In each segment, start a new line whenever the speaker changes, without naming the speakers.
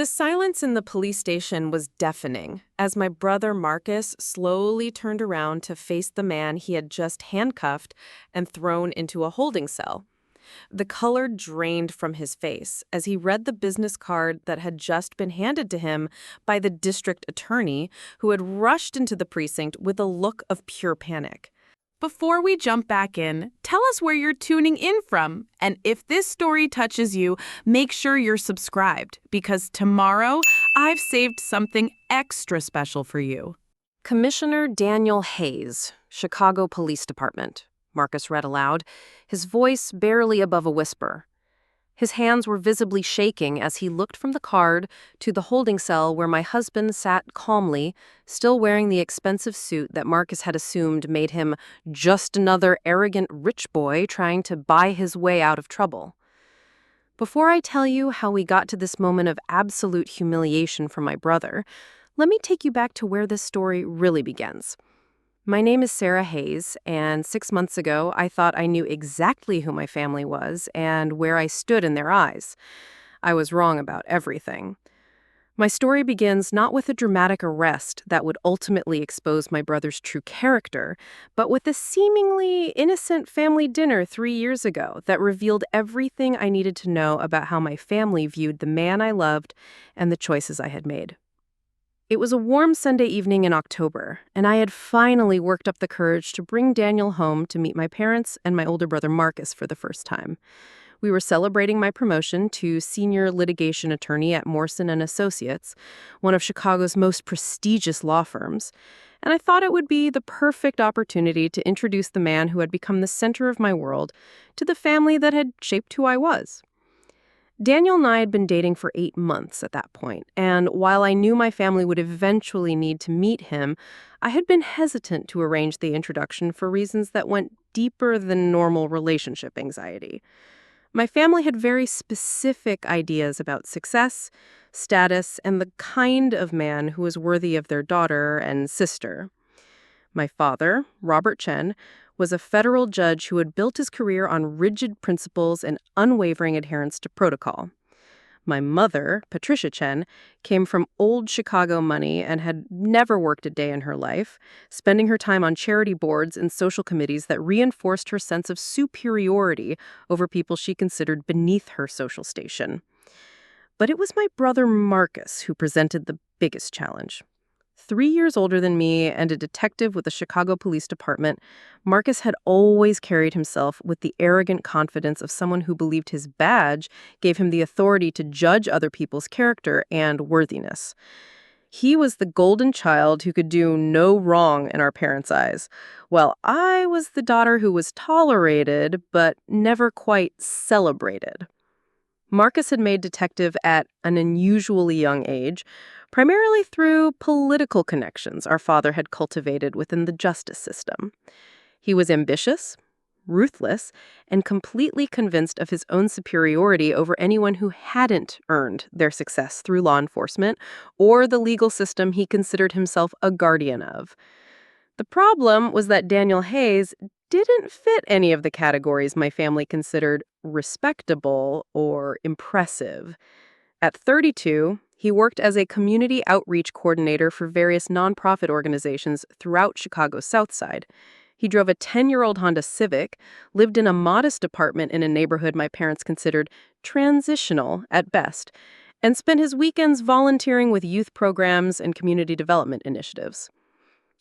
The silence in the police station was deafening as my brother Marcus slowly turned around to face the man he had just handcuffed and thrown into a holding cell. The color drained from his face as he read the business card that had just been handed to him by the district attorney, who had rushed into the precinct with a look of pure panic. Before we jump back in, tell us where you're tuning in from. And if this story touches you, make sure you're subscribed, because tomorrow I've saved something extra special for you. Commissioner Daniel Hayes, Chicago Police Department, Marcus read aloud, his voice barely above a whisper. His hands were visibly shaking as he looked from the card to the holding cell where my husband sat calmly, still wearing the expensive suit that Marcus had assumed made him just another arrogant rich boy trying to buy his way out of trouble. Before I tell you how we got to this moment of absolute humiliation for my brother, let me take you back to where this story really begins. My name is Sarah Hayes, and 6 months ago, I thought I knew exactly who my family was and where I stood in their eyes. I was wrong about everything. My story begins not with a dramatic arrest that would ultimately expose my brother's true character, but with a seemingly innocent family dinner 3 years ago that revealed everything I needed to know about how my family viewed the man I loved and the choices I had made. It was a warm Sunday evening in October, and I had finally worked up the courage to bring Daniel home to meet my parents and my older brother Marcus for the first time. We were celebrating my promotion to senior litigation attorney at Morrison & Associates, one of Chicago's most prestigious law firms, and I thought it would be the perfect opportunity to introduce the man who had become the center of my world to the family that had shaped who I was. Daniel and I had been dating for 8 months at that point, and while I knew my family would eventually need to meet him, I had been hesitant to arrange the introduction for reasons that went deeper than normal relationship anxiety. My family had very specific ideas about success, status, and the kind of man who was worthy of their daughter and sister. My father, Robert Chen, was a federal judge who had built his career on rigid principles and unwavering adherence to protocol. My mother, Patricia Chen, came from old Chicago money and had never worked a day in her life, spending her time on charity boards and social committees that reinforced her sense of superiority over people she considered beneath her social station. But it was my brother Marcus who presented the biggest challenge. 3 years older than me and a detective with the Chicago Police Department, Marcus had always carried himself with the arrogant confidence of someone who believed his badge gave him the authority to judge other people's character and worthiness. He was the golden child who could do no wrong in our parents' eyes, while I was the daughter who was tolerated but never quite celebrated. Marcus had made detective at an unusually young age, primarily through political connections our father had cultivated within the justice system. He was ambitious, ruthless, and completely convinced of his own superiority over anyone who hadn't earned their success through law enforcement or the legal system he considered himself a guardian of. The problem was that Daniel Hayes didn't fit any of the categories my family considered respectable or impressive. At 32, he worked as a community outreach coordinator for various nonprofit organizations throughout Chicago's South Side. He drove a 10-year-old Honda Civic, lived in a modest apartment in a neighborhood my parents considered transitional at best, and spent his weekends volunteering with youth programs and community development initiatives.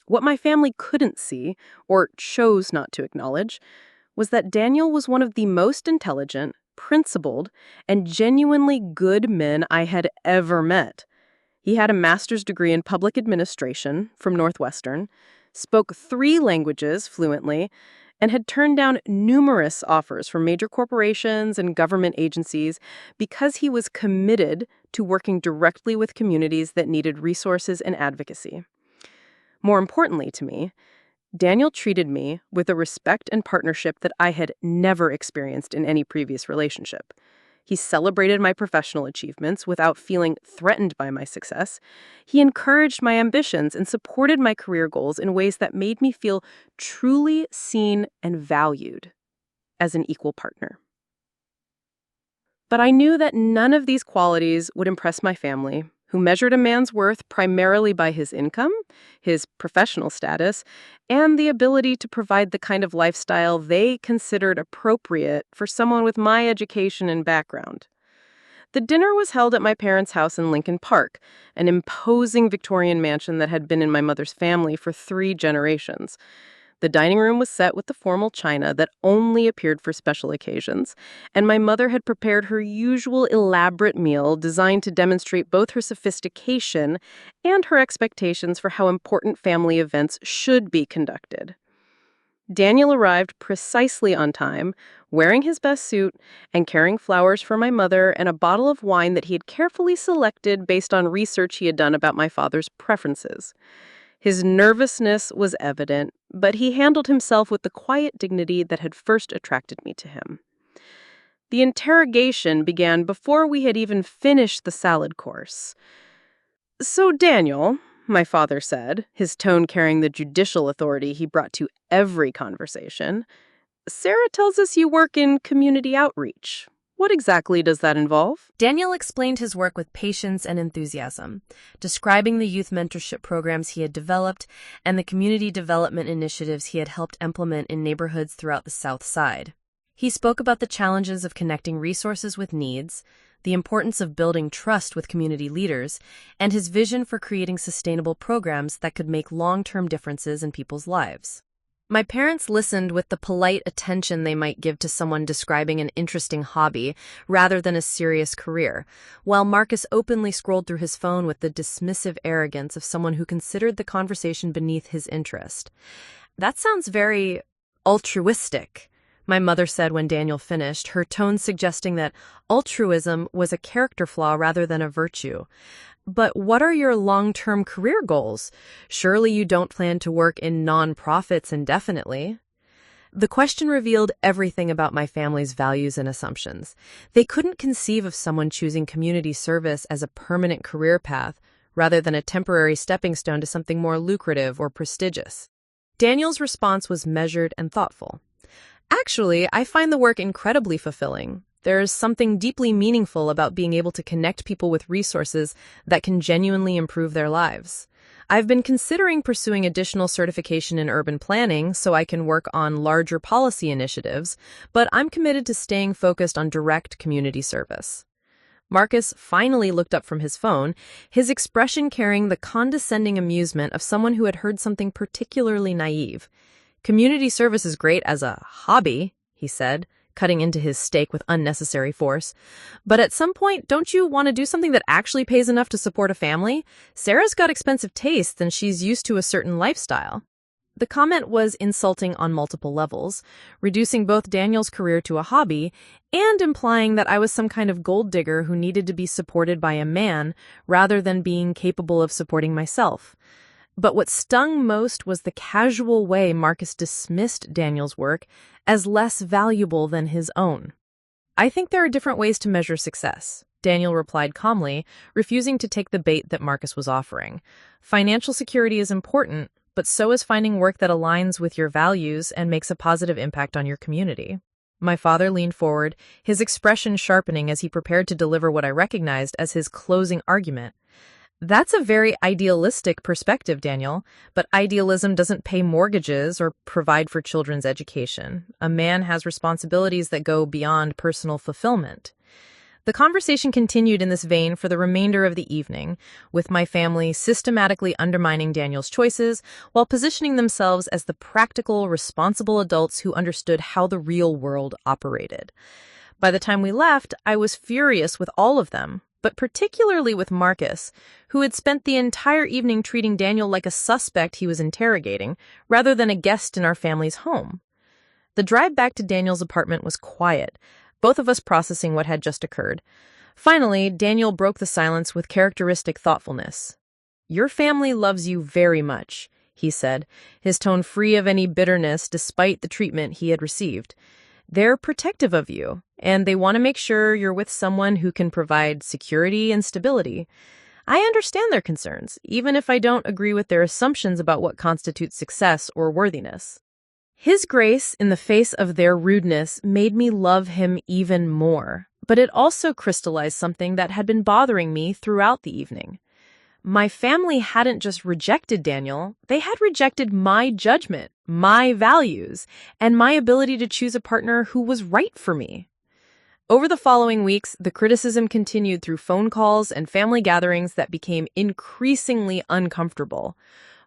What my family couldn't see, or chose not to acknowledge, was that Daniel was one of the most intelligent, principled, and genuinely good men I had ever met. He had a master's degree in public administration from Northwestern, spoke 3 languages fluently, and had turned down numerous offers from major corporations and government agencies because he was committed to working directly with communities that needed resources and advocacy. More importantly to me, Daniel treated me with a respect and partnership that I had never experienced in any previous relationship. He celebrated my professional achievements without feeling threatened by my success. He encouraged my ambitions and supported my career goals in ways that made me feel truly seen and valued as an equal partner. But I knew that none of these qualities would impress my family, who measured a man's worth primarily by his income, his professional status, and the ability to provide the kind of lifestyle they considered appropriate for someone with my education and background. The dinner was held at my parents' house in Lincoln Park, an imposing Victorian mansion that had been in my mother's family for 3 generations. The dining room was set with the formal china that only appeared for special occasions, and my mother had prepared her usual elaborate meal designed to demonstrate both her sophistication and her expectations for how important family events should be conducted. Daniel arrived precisely on time, wearing his best suit and carrying flowers for my mother and a bottle of wine that he had carefully selected based on research he had done about my father's preferences. His nervousness was evident, but he handled himself with the quiet dignity that had first attracted me to him. The interrogation began before we had even finished the salad course. "So, Daniel," my father said, his tone carrying the judicial authority he brought to every conversation, "Sarah tells us you work in community outreach. What exactly does that involve?"
Daniel explained his work with patience and enthusiasm, describing the youth mentorship programs he had developed and the community development initiatives he had helped implement in neighborhoods throughout the South Side. He spoke about the challenges of connecting resources with needs, the importance of building trust with community leaders, and his vision for creating sustainable programs that could make long-term differences in people's lives. My parents listened with the polite attention they might give to someone describing an interesting hobby rather than a serious career, while Marcus openly scrolled through his phone with the dismissive arrogance of someone who considered the conversation beneath his interest. "That sounds very altruistic," my mother said when Daniel finished, her tone suggesting that altruism was a character flaw rather than a virtue. "But what are your long-term career goals? Surely you don't plan to work in nonprofits indefinitely." The question revealed everything about my family's values and assumptions. They couldn't conceive of someone choosing community service as a permanent career path rather than a temporary stepping stone to something more lucrative or prestigious. Daniel's response was measured and thoughtful. "Actually, I find the work incredibly fulfilling. There's something deeply meaningful about being able to connect people with resources that can genuinely improve their lives. I've been considering pursuing additional certification in urban planning so I can work on larger policy initiatives, but I'm committed to staying focused on direct community service." Marcus finally looked up from his phone, his expression carrying the condescending amusement of someone who had heard something particularly naive. "Community service is great as a hobby," he said, cutting into his steak with unnecessary force. "But at some point, don't you want to do something that actually pays enough to support a family? Sarah's got expensive tastes and she's used to a certain lifestyle." The comment was insulting on multiple levels, reducing both Daniel's career to a hobby and implying that I was some kind of gold digger who needed to be supported by a man rather than being capable of supporting myself. But what stung most was the casual way Marcus dismissed Daniel's work as less valuable than his own. "I think there are different ways to measure success," Daniel replied calmly, refusing to take the bait that Marcus was offering. "Financial security is important, but so is finding work that aligns with your values and makes a positive impact on your community." My father leaned forward, his expression sharpening as he prepared to deliver what I recognized as his closing argument. "That's a very idealistic perspective, Daniel, but idealism doesn't pay mortgages or provide for children's education. A man has responsibilities that go beyond personal fulfillment." The conversation continued in this vein for the remainder of the evening, with my family systematically undermining Daniel's choices while positioning themselves as the practical, responsible adults who understood how the real world operated. By the time we left, I was furious with all of them, but particularly with Marcus, who had spent the entire evening treating Daniel like a suspect he was interrogating, rather than a guest in our family's home. The drive back to Daniel's apartment was quiet, both of us processing what had just occurred. Finally, Daniel broke the silence with characteristic thoughtfulness. "Your family loves you very much," he said, his tone free of any bitterness despite the treatment he had received. "They're protective of you, and they want to make sure you're with someone who can provide security and stability. I understand their concerns, even if I don't agree with their assumptions about what constitutes success or worthiness." His grace in the face of their rudeness made me love him even more. But it also crystallized something that had been bothering me throughout the evening. My family hadn't just rejected Daniel, they had rejected my judgment, my values, and my ability to choose a partner who was right for me. Over the following weeks, the criticism continued through phone calls and family gatherings that became increasingly uncomfortable.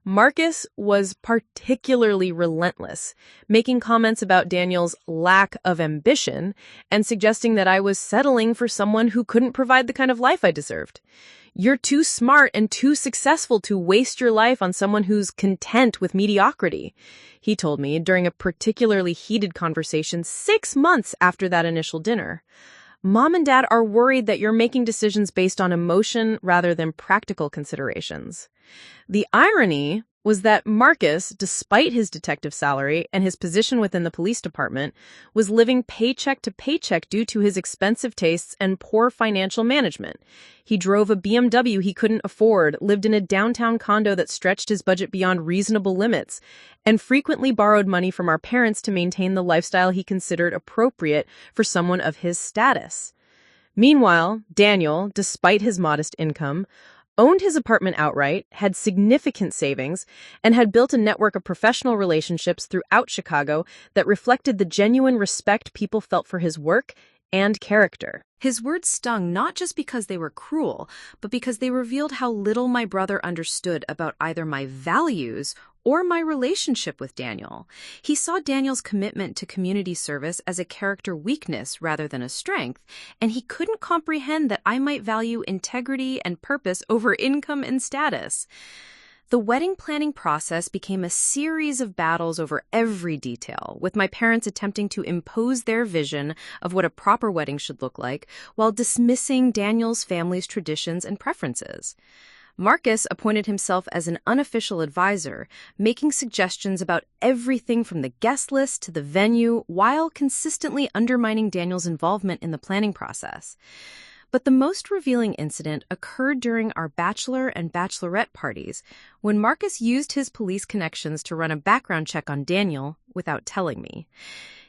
Marcus was particularly relentless, making comments about Daniel's lack of ambition and suggesting that I was settling for someone who couldn't provide the kind of life I deserved. You're too smart and too successful to waste your life on someone who's content with mediocrity, he told me during a particularly heated conversation 6 months after that initial dinner. Mom and Dad are worried that you're making decisions based on emotion rather than practical considerations. The irony was that Marcus, despite his detective salary and his position within the police department, was living paycheck to paycheck due to his expensive tastes and poor financial management. He drove a BMW he couldn't afford, lived in a downtown condo that stretched his budget beyond reasonable limits, and frequently borrowed money from our parents to maintain the lifestyle he considered appropriate for someone of his status. Meanwhile, Daniel, despite his modest income, owned his apartment outright, had significant savings, and had built a network of professional relationships throughout Chicago that reflected the genuine respect people felt for his work and character.
His words stung not just because they were cruel, but because they revealed how little my brother understood about either my values or my relationship with Daniel. He saw Daniel's commitment to community service as a character weakness rather than a strength, and he couldn't comprehend that I might value integrity and purpose over income and status. The wedding planning process became a series of battles over every detail, with my parents attempting to impose their vision of what a proper wedding should look like, while dismissing Daniel's family's traditions and preferences. Marcus appointed himself as an unofficial advisor, making suggestions about everything from the guest list to the venue, while consistently undermining Daniel's involvement in the planning process. But the most revealing incident occurred during our bachelor and bachelorette parties, when Marcus used his police connections to run a background check on Daniel without telling me.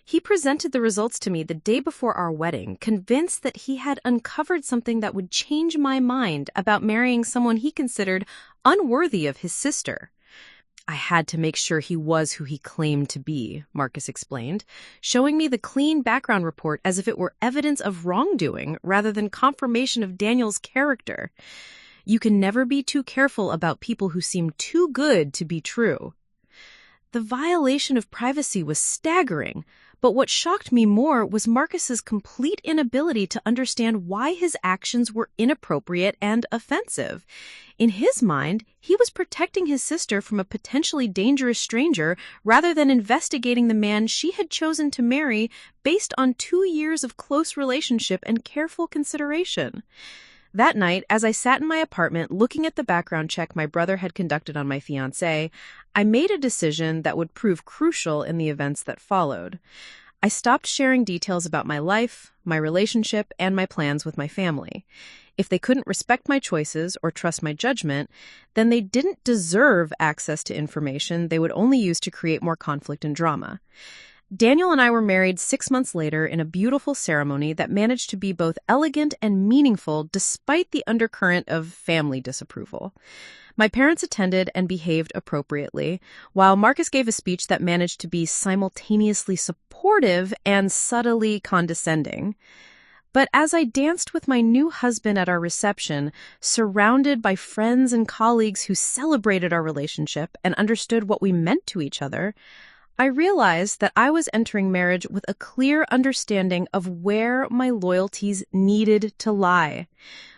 He presented the results to me the day before our wedding, convinced that he had uncovered something that would change my mind about marrying someone he considered unworthy of his sister. I had to make sure he was who he claimed to be, Marcus explained, showing me the clean background report as if it were evidence of wrongdoing rather than confirmation of Daniel's character. You can never be too careful about people who seem too good to be true. The violation of privacy was staggering, but what shocked me more was Marcus's complete inability to understand why his actions were inappropriate and offensive. In his mind, he was protecting his sister from a potentially dangerous stranger rather than investigating the man she had chosen to marry based on 2 years of close relationship and careful consideration. That night, as I sat in my apartment looking at the background check my brother had conducted on my fiancée, I made a decision that would prove crucial in the events that followed. I stopped sharing details about my life, my relationship, and my plans with my family. If they couldn't respect my choices or trust my judgment, then they didn't deserve access to information they would only use to create more conflict and drama. Daniel and I were married 6 months later in a beautiful ceremony that managed to be both elegant and meaningful despite the undercurrent of family disapproval. My parents attended and behaved appropriately, while Marcus gave a speech that managed to be simultaneously supportive and subtly condescending. But as I danced with my new husband at our reception, surrounded by friends and colleagues who celebrated our relationship and understood what we meant to each other, I realized that I was entering marriage with a clear understanding of where my loyalties needed to lie.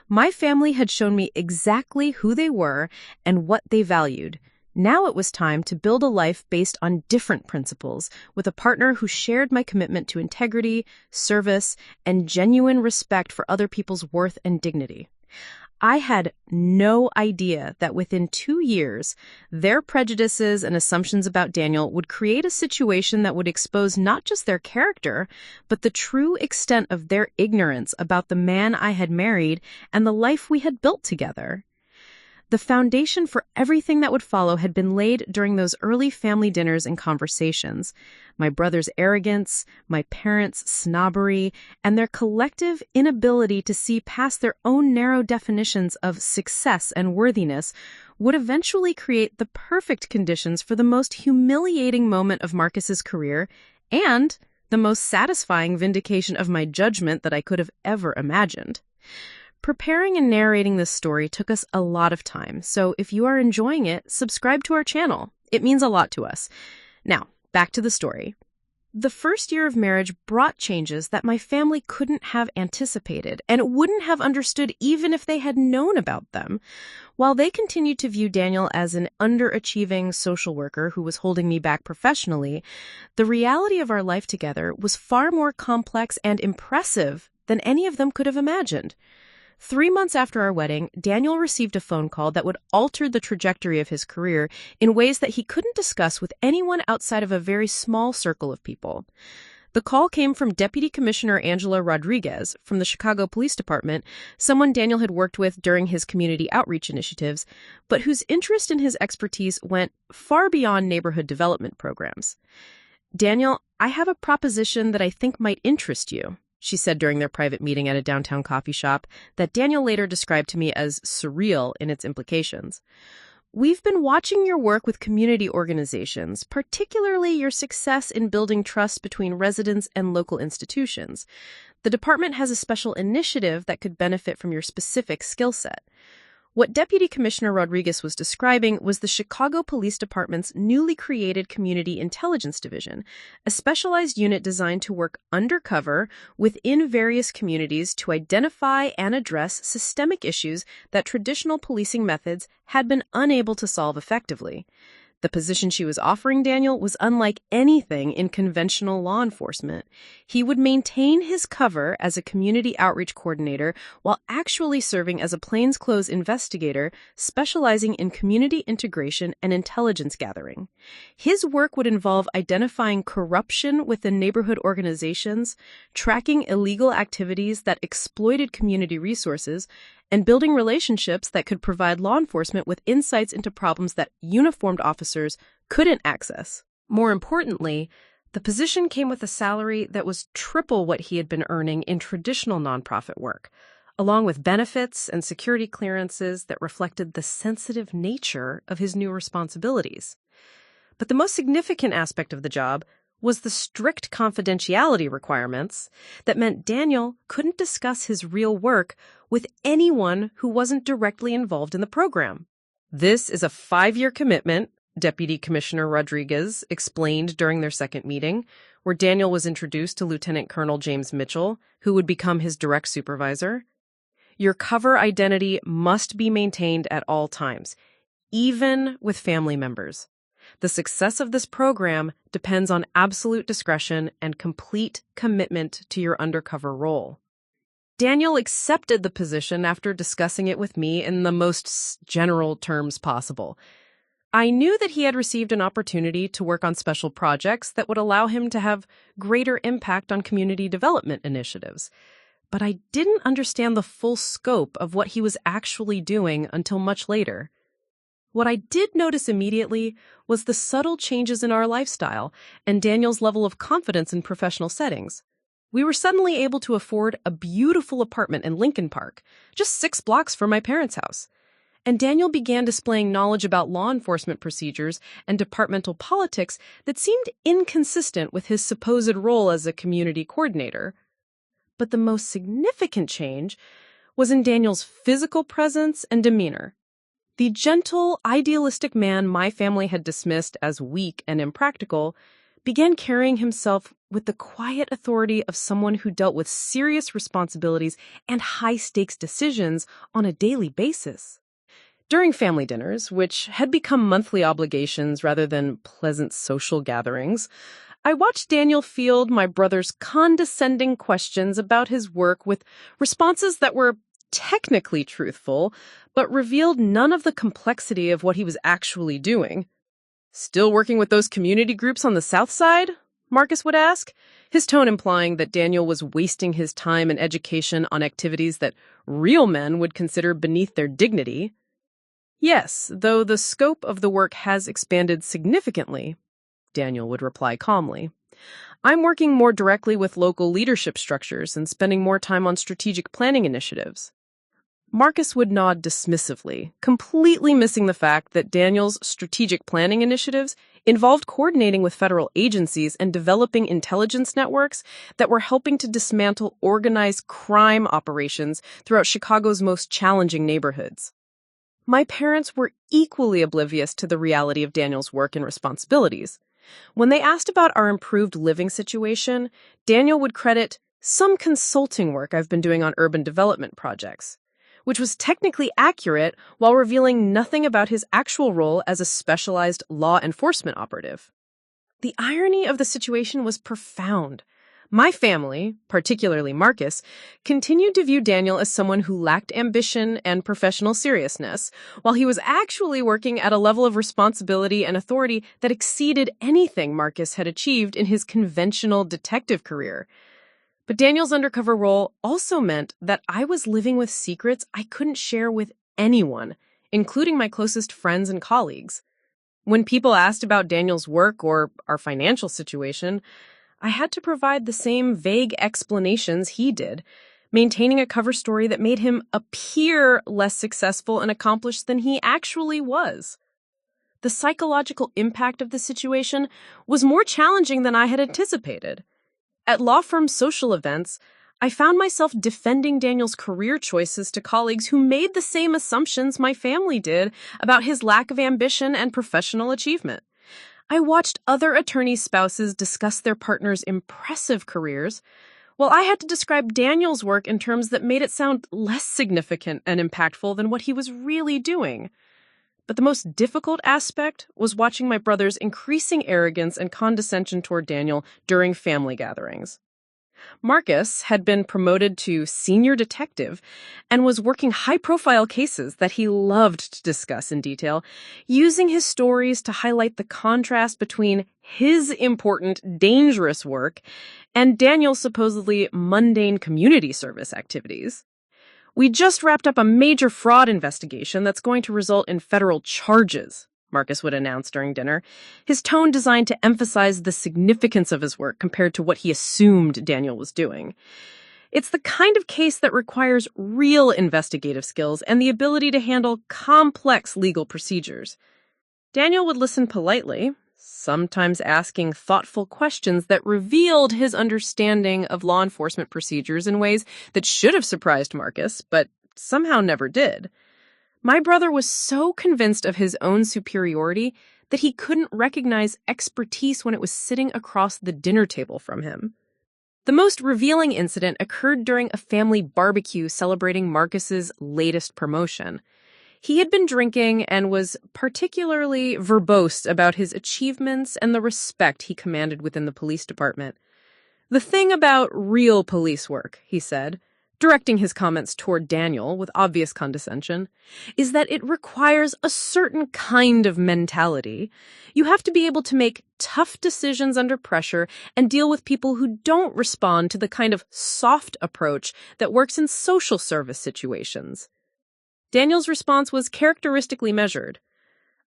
My family had shown me exactly who they were and what they valued. Now it was time to build a life based on different principles, with a partner who shared my commitment to integrity, service, and genuine respect for other people's worth and dignity. I had no idea that within 2 years, their prejudices and assumptions about Daniel would create a situation that would expose not just their character, but the true extent of their ignorance about the man I had married and the life we had built together.
The foundation for everything that would follow had been laid during those early family dinners and conversations. My brother's arrogance, my parents' snobbery, and their collective inability to see past their own narrow definitions of success and worthiness would eventually create the perfect conditions for the most humiliating moment of Marcus's career and the most satisfying vindication of my judgment that I could have ever imagined. Preparing and narrating this story took us a lot of time, so if you are enjoying it, subscribe to our channel. It means a lot to us. Now, back to the story. The first year of marriage brought changes that my family couldn't have anticipated and wouldn't have understood even if they had known about them. While they continued to view Daniel as an underachieving social worker who was holding me back professionally, the reality of our life together was far more complex and impressive than any of them could have imagined. 3 months after our wedding, Daniel received a phone call that would alter the trajectory of his career in ways that he couldn't discuss with anyone outside of a very small circle of people. The call came from Deputy Commissioner Angela Rodriguez from the Chicago Police Department, someone Daniel had worked with during his community outreach initiatives, but whose interest in his expertise went far beyond neighborhood development programs. "Daniel, I have a proposition that I think might interest you," she said during their private meeting at a downtown coffee shop that Daniel later described to me as surreal in its implications. "We've been watching your work with community organizations, particularly your success in building trust between residents and local institutions. The department has a special initiative that could benefit from your specific skill set." What Deputy Commissioner Rodriguez was describing was the Chicago Police Department's newly created Community Intelligence Division, a specialized unit designed to work undercover within various communities to identify and address systemic issues that traditional policing methods had been unable to solve effectively. The position she was offering Daniel was unlike anything in conventional law enforcement. He would maintain his cover as a community outreach coordinator while actually serving as a plainclothes investigator specializing in community integration and intelligence gathering. His work would involve identifying corruption within neighborhood organizations, tracking illegal activities that exploited community resources, and building relationships that could provide law enforcement with insights into problems that uniformed officers couldn't access. More importantly, the position came with a salary that was triple what he had been earning in traditional nonprofit work, along with benefits and security clearances that reflected the sensitive nature of his new responsibilities. But the most significant aspect of the job was the strict confidentiality requirements that meant Daniel couldn't discuss his real work with anyone who wasn't directly involved in the program. "This is a 5-year commitment," Deputy Commissioner Rodriguez explained during their second meeting, where Daniel was introduced to Lieutenant Colonel James Mitchell, who would become his direct supervisor. "Your cover identity must be maintained at all times, even with family members. The success of this program depends on absolute discretion and complete commitment to your undercover role." Daniel accepted the position after discussing it with me in the most general terms possible. I knew that he had received an opportunity to work on special projects that would allow him to have greater impact on community development initiatives, but I didn't understand the full scope of what he was actually doing until much later. What I did notice immediately was the subtle changes in our lifestyle and Daniel's level of confidence in professional settings. We were suddenly able to afford a beautiful apartment in Lincoln Park, just 6 blocks from my parents' house. And Daniel began displaying knowledge about law enforcement procedures and departmental politics that seemed inconsistent with his supposed role as a community coordinator. But the most significant change was in Daniel's physical presence and demeanor. The gentle, idealistic man my family had dismissed as weak and impractical began carrying himself with the quiet authority of someone who dealt with serious responsibilities and high-stakes decisions on a daily basis. During family dinners, which had become monthly obligations rather than pleasant social gatherings, I watched Daniel field my brother's condescending questions about his work with responses that were technically truthful, but revealed none of the complexity of what he was actually doing. "Still working with those community groups on the South Side?" Marcus would ask, his tone implying that Daniel was wasting his time and education on activities that real men would consider beneath their dignity.
Yes, though the scope of the work has expanded significantly, Daniel would reply calmly. I'm working more directly with local leadership structures and spending more time on strategic planning initiatives. Marcus would nod dismissively, completely missing the fact that Daniel's strategic planning initiatives involved coordinating with federal agencies and developing intelligence networks that were helping to dismantle organized crime operations throughout Chicago's most challenging neighborhoods. My parents were equally oblivious to the reality of Daniel's work and responsibilities. When they asked about our improved living situation, Daniel would credit some consulting work I've been doing on urban development projects, which was technically accurate while revealing nothing about his actual role as a specialized law enforcement operative. The irony of the situation was profound. My family, particularly Marcus, continued to view Daniel as someone who lacked ambition and professional seriousness, while he was actually working at a level of responsibility and authority that exceeded anything Marcus had achieved in his conventional detective career. But Daniel's undercover role also meant that I was living with secrets I couldn't share with anyone, including my closest friends and colleagues. When people asked about Daniel's work or our financial situation, I had to provide the same vague explanations he did, maintaining a cover story that made him appear less successful and accomplished than he actually was. The psychological impact of the situation was more challenging than I had anticipated. At law firm social events, I found myself defending Daniel's career choices to colleagues who made the same assumptions my family did about his lack of ambition and professional achievement. I watched other attorneys' spouses discuss their partners' impressive careers, while I had to describe Daniel's work in terms that made it sound less significant and impactful than what he was really doing. But the most difficult aspect was watching my brother's increasing arrogance and condescension toward Daniel during family gatherings. Marcus had been promoted to senior detective and was working high-profile cases that he loved to discuss in detail, using his stories to highlight the contrast between his important, dangerous work and Daniel's supposedly mundane community service activities. We just wrapped up a major fraud investigation that's going to result in federal charges, Marcus would announce during dinner, his tone designed to emphasize the significance of his work compared to what he assumed Daniel was doing. It's the kind of case that requires real investigative skills and the ability to handle complex legal procedures. Daniel would listen politely, sometimes asking thoughtful questions that revealed his understanding of law enforcement procedures in ways that should have surprised Marcus, but somehow never did. My brother was so convinced of his own superiority that he couldn't recognize expertise when it was sitting across the dinner table from him. The most revealing incident occurred during a family barbecue celebrating Marcus's latest promotion. He had been drinking and was particularly verbose about his achievements and the respect he commanded within the police department. "The thing about real police work," he said, directing his comments toward Daniel with obvious condescension, "is that it requires a certain kind of mentality. You have to be able to make tough decisions under pressure and deal with people who don't respond to the kind of soft approach that works in social service situations." Daniel's response was characteristically measured.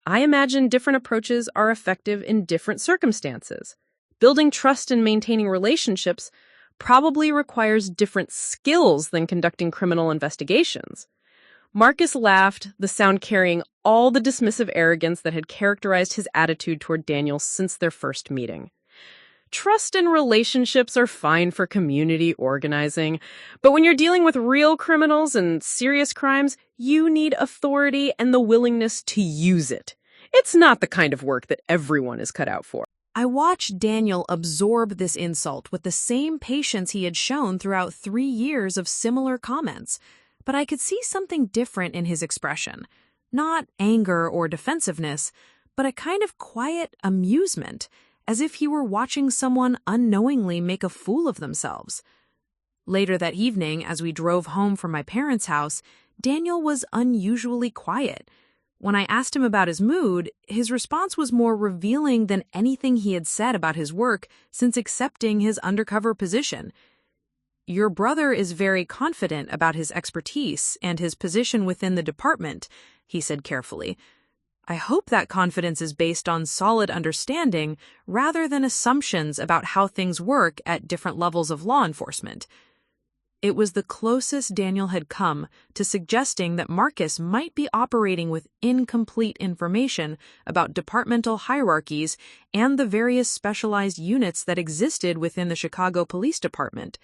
"I imagine different approaches are effective in different circumstances. Building trust and maintaining relationships probably requires different skills than conducting criminal investigations." Marcus laughed, the sound carrying all the dismissive arrogance that had characterized his attitude toward Daniel since their first meeting. "Trust and relationships are fine for community organizing, but when you're dealing with real criminals and serious crimes, you need authority and the willingness to use it. It's not the kind of work that everyone is cut out for."
I watched Daniel absorb this insult with the same patience he had shown throughout 3 years of similar comments, but I could see something different in his expression. Not anger or defensiveness, but a kind of quiet amusement, as if he were watching someone unknowingly make a fool of themselves. Later that evening, as we drove home from my parents' house, Daniel was unusually quiet. When I asked him about his mood, his response was more revealing than anything he had said about his work since accepting his undercover position. "Your brother is very confident about his expertise and his position within the department, he said carefully. I hope that confidence is based on solid understanding rather than assumptions about how things work at different levels of law enforcement. It was the closest Daniel had come to suggesting that Marcus might be operating with incomplete information about departmental hierarchies and the various specialized units that existed within the Chicago Police Department.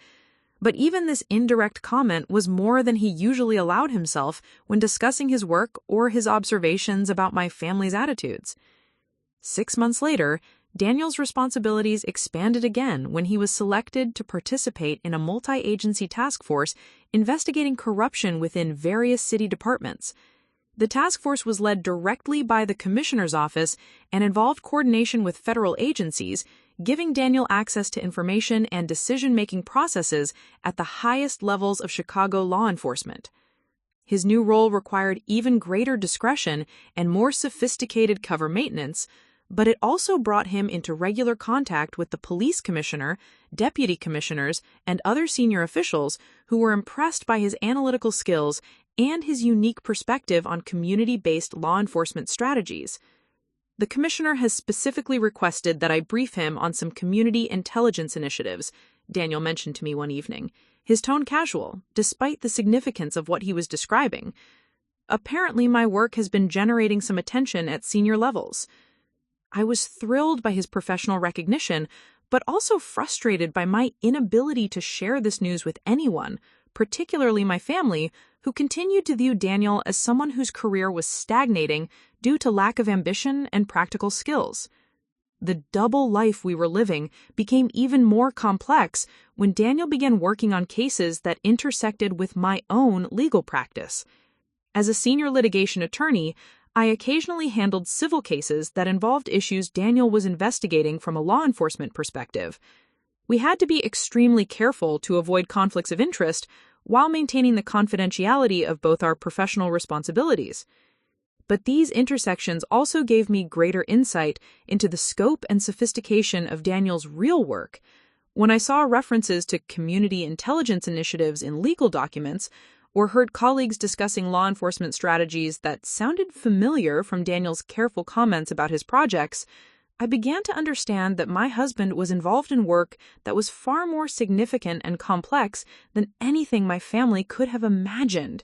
But even this indirect comment was more than he usually allowed himself when discussing his work or his observations about my family's attitudes. 6 months later, Daniel's responsibilities expanded again when he was selected to participate in a multi-agency task force investigating corruption within various city departments. The task force was led directly by the commissioner's office and involved coordination with federal agencies, giving Daniel access to information and decision-making processes at the highest levels of Chicago law enforcement. His new role required even greater discretion and more sophisticated cover maintenance, but it also brought him into regular contact with the police commissioner, deputy commissioners, and other senior officials who were impressed by his analytical skills and his unique perspective on community-based law enforcement strategies. The commissioner has specifically requested that I brief him on some community intelligence initiatives, Daniel mentioned to me one evening, his tone casual, despite the significance of what he was describing. Apparently, my work has been generating some attention at senior levels. I was thrilled by his professional recognition, but also frustrated by my inability to share this news with anyone, particularly my family, who continued to view Daniel as someone whose career was stagnating due to lack of ambition and practical skills. The double life we were living became even more complex when Daniel began working on cases that intersected with my own legal practice. As a senior litigation attorney, I occasionally handled civil cases that involved issues Daniel was investigating from a law enforcement perspective. We had to be extremely careful to avoid conflicts of interest while maintaining the confidentiality of both our professional responsibilities. But these intersections also gave me greater insight into the scope and sophistication of Daniel's real work. When I saw references to community intelligence initiatives in legal documents, or heard colleagues discussing law enforcement strategies that sounded familiar from Daniel's careful comments about his projects, I began to understand that my husband was involved in work that was far more significant and complex than anything my family could have imagined.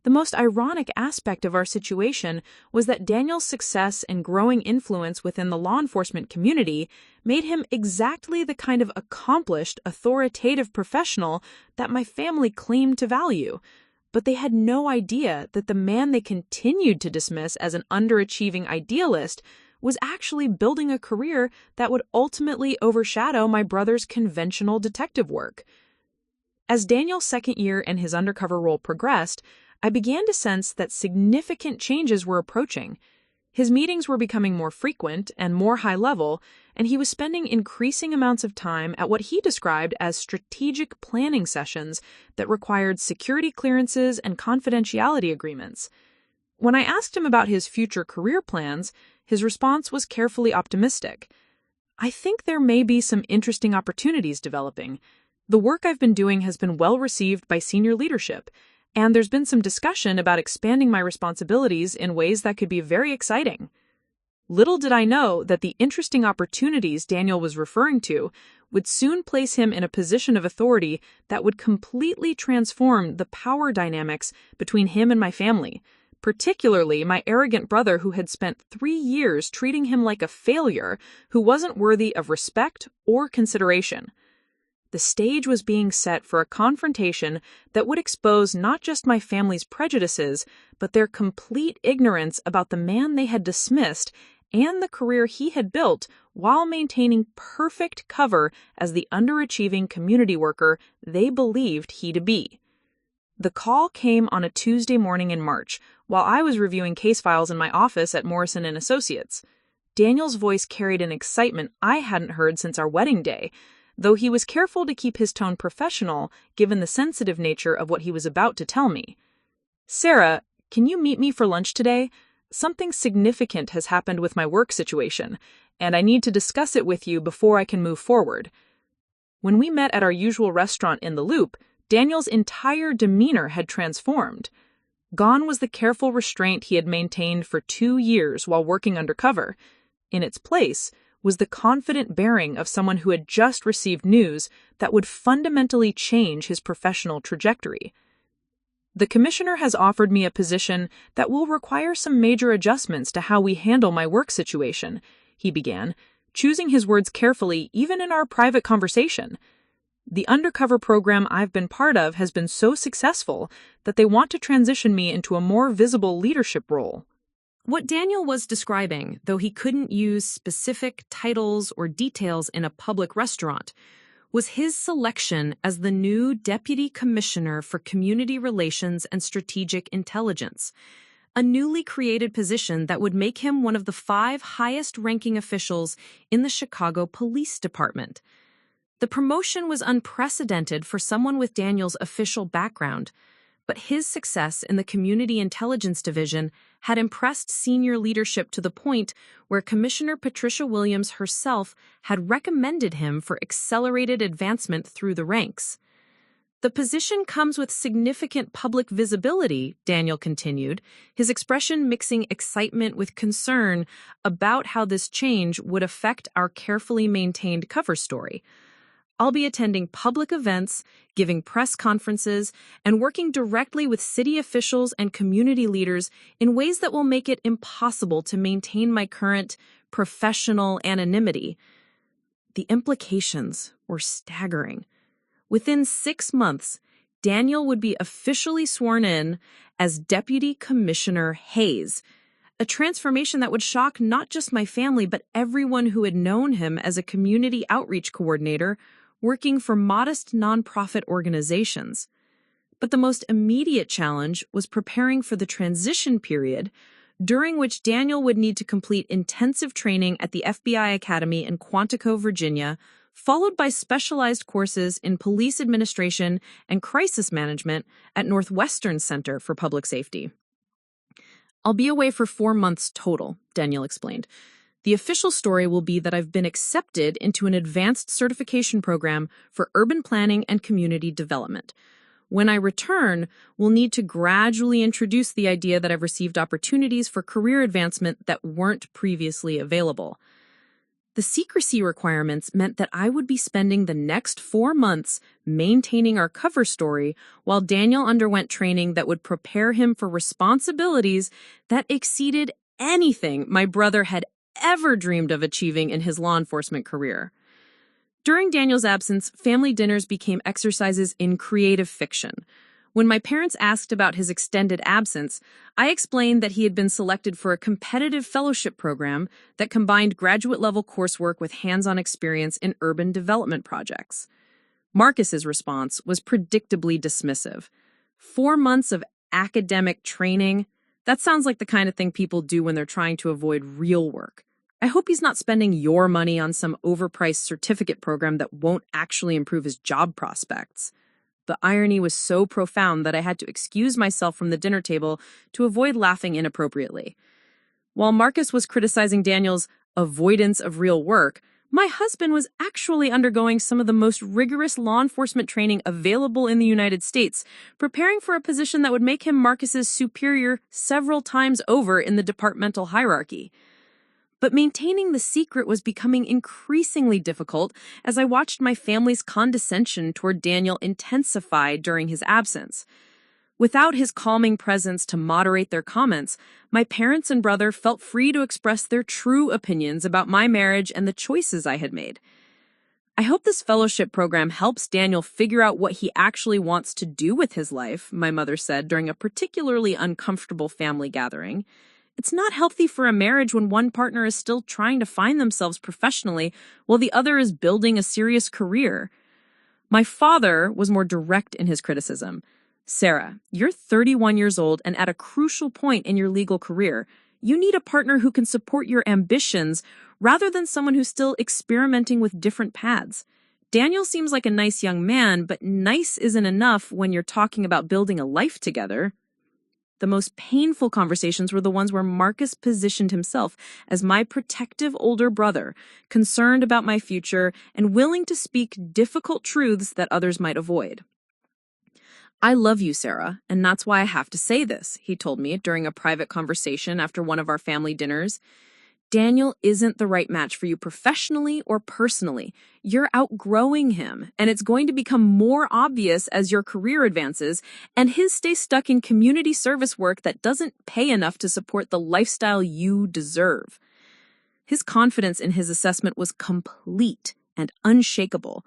The most ironic aspect of our situation was that Daniel's success and growing influence within the law enforcement community made him exactly the kind of accomplished, authoritative professional that my family claimed to value. But they had no idea that the man they continued to dismiss as an underachieving idealist was actually building a career that would ultimately overshadow my brother's conventional detective work. As Daniel's second year in his undercover role progressed, I began to sense that significant changes were approaching. His meetings were becoming more frequent and more high-level, and he was spending increasing amounts of time at what he described as strategic planning sessions that required security clearances and confidentiality agreements. When I asked him about his future career plans, his response was carefully optimistic. I think there may be some interesting opportunities developing. The work I've been doing has been well received by senior leadership, and there's been some discussion about expanding my responsibilities in ways that could be very exciting. Little did I know that the interesting opportunities Daniel was referring to would soon place him in a position of authority that would completely transform the power dynamics between him and my family, particularly my arrogant brother who had spent 3 years treating him like a failure who wasn't worthy of respect or consideration. The stage was being set for a confrontation that would expose not just my family's prejudices, but their complete ignorance about the man they had dismissed and the career he had built while maintaining perfect cover as the underachieving community worker they believed he to be. The call came on a Tuesday morning in March, while I was reviewing case files in my office at Morrison & Associates. Daniel's voice carried an excitement I hadn't heard since our wedding day, though he was careful to keep his tone professional given the sensitive nature of what he was about to tell me. "Sarah, can you meet me for lunch today? Something significant has happened with my work situation, and I need to discuss it with you before I can move forward." When we met at our usual restaurant in the Loop, Daniel's entire demeanor had transformed. Gone was the careful restraint he had maintained for 2 years while working undercover. In its place was the confident bearing of someone who had just received news that would fundamentally change his professional trajectory. The commissioner has offered me a position that will require some major adjustments to how we handle my work situation, he began, choosing his words carefully even in our private conversation. The undercover program I've been part of has been so successful that they want to transition me into a more visible leadership role.
What Daniel was describing, though he couldn't use specific titles or details in a public restaurant, was his selection as the new Deputy Commissioner for Community Relations and Strategic Intelligence, a newly created position that would make him one of the 5 highest-ranking officials in the Chicago Police Department. The promotion was unprecedented for someone with Daniel's official background, but his success in the Community Intelligence Division had impressed senior leadership to the point where Commissioner Patricia Williams herself had recommended him for accelerated advancement through the ranks. The position comes with significant public visibility, Daniel continued, his expression mixing excitement with concern about how this change would affect our carefully maintained cover story. I'll be attending public events, giving press conferences, and working directly with city officials and community leaders in ways that will make it impossible to maintain my current professional anonymity. The implications were staggering. Within 6 months, Daniel would be officially sworn in as Deputy Commissioner Hayes, a transformation that would shock not just my family but everyone who had known him as a community outreach coordinator working for modest nonprofit organizations. But the most immediate challenge was preparing for the transition period, during which Daniel would need to complete intensive training at the FBI Academy in Quantico, Virginia, followed by specialized courses in police administration and crisis management at Northwestern Center for Public Safety. I'll be away for 4 months total, Daniel explained. The official story will be that I've been accepted into an advanced certification program for urban planning and community development. When I return, we'll need to gradually introduce the idea that I've received opportunities for career advancement that weren't previously available. The secrecy requirements meant that I would be spending the next 4 months maintaining our cover story while Daniel underwent training that would prepare him for responsibilities that exceeded anything my brother had ever dreamed of achieving in his law enforcement career. During Daniel's absence, family dinners became exercises in creative fiction. When my parents asked about his extended absence, I explained that he had been selected for a competitive fellowship program that combined graduate-level coursework with hands-on experience in urban development projects. Marcus's response was predictably dismissive. 4 months of academic training? That sounds like the kind of thing people do when they're trying to avoid real work. I hope he's not spending your money on some overpriced certificate program that won't actually improve his job prospects. The irony was so profound that I had to excuse myself from the dinner table to avoid laughing inappropriately. While Marcus was criticizing Daniel's avoidance of real work, my husband was actually undergoing some of the most rigorous law enforcement training available in the United States, preparing for a position that would make him Marcus's superior several times over in the departmental hierarchy. But maintaining the secret was becoming increasingly difficult as I watched my family's condescension toward Daniel intensify during his absence. Without his calming presence to moderate their comments, my parents and brother felt free to express their true opinions about my marriage and the choices I had made. I hope this fellowship program helps Daniel figure out what he actually wants to do with his life, my mother said during a particularly uncomfortable family gathering. It's not healthy for a marriage when one partner is still trying to find themselves professionally while the other is building a serious career. My father was more direct in his criticism. Sarah, you're 31 years old and at a crucial point in your legal career. You need a partner who can support your ambitions rather than someone who's still experimenting with different paths. Daniel seems like a nice young man, but nice isn't enough when you're talking about building a life together. The most painful conversations were the ones where Marcus positioned himself as my protective older brother, concerned about my future and willing to speak difficult truths that others might avoid.
"I love you, Sarah, and that's why I have to say this," he told me during a private conversation after one of our family dinners. "Daniel isn't the right match for you professionally or personally. You're outgrowing him, and it's going to become more obvious as your career advances, and his stays stuck in community service work that doesn't pay enough to support the lifestyle you deserve." His confidence in his assessment was complete and unshakable.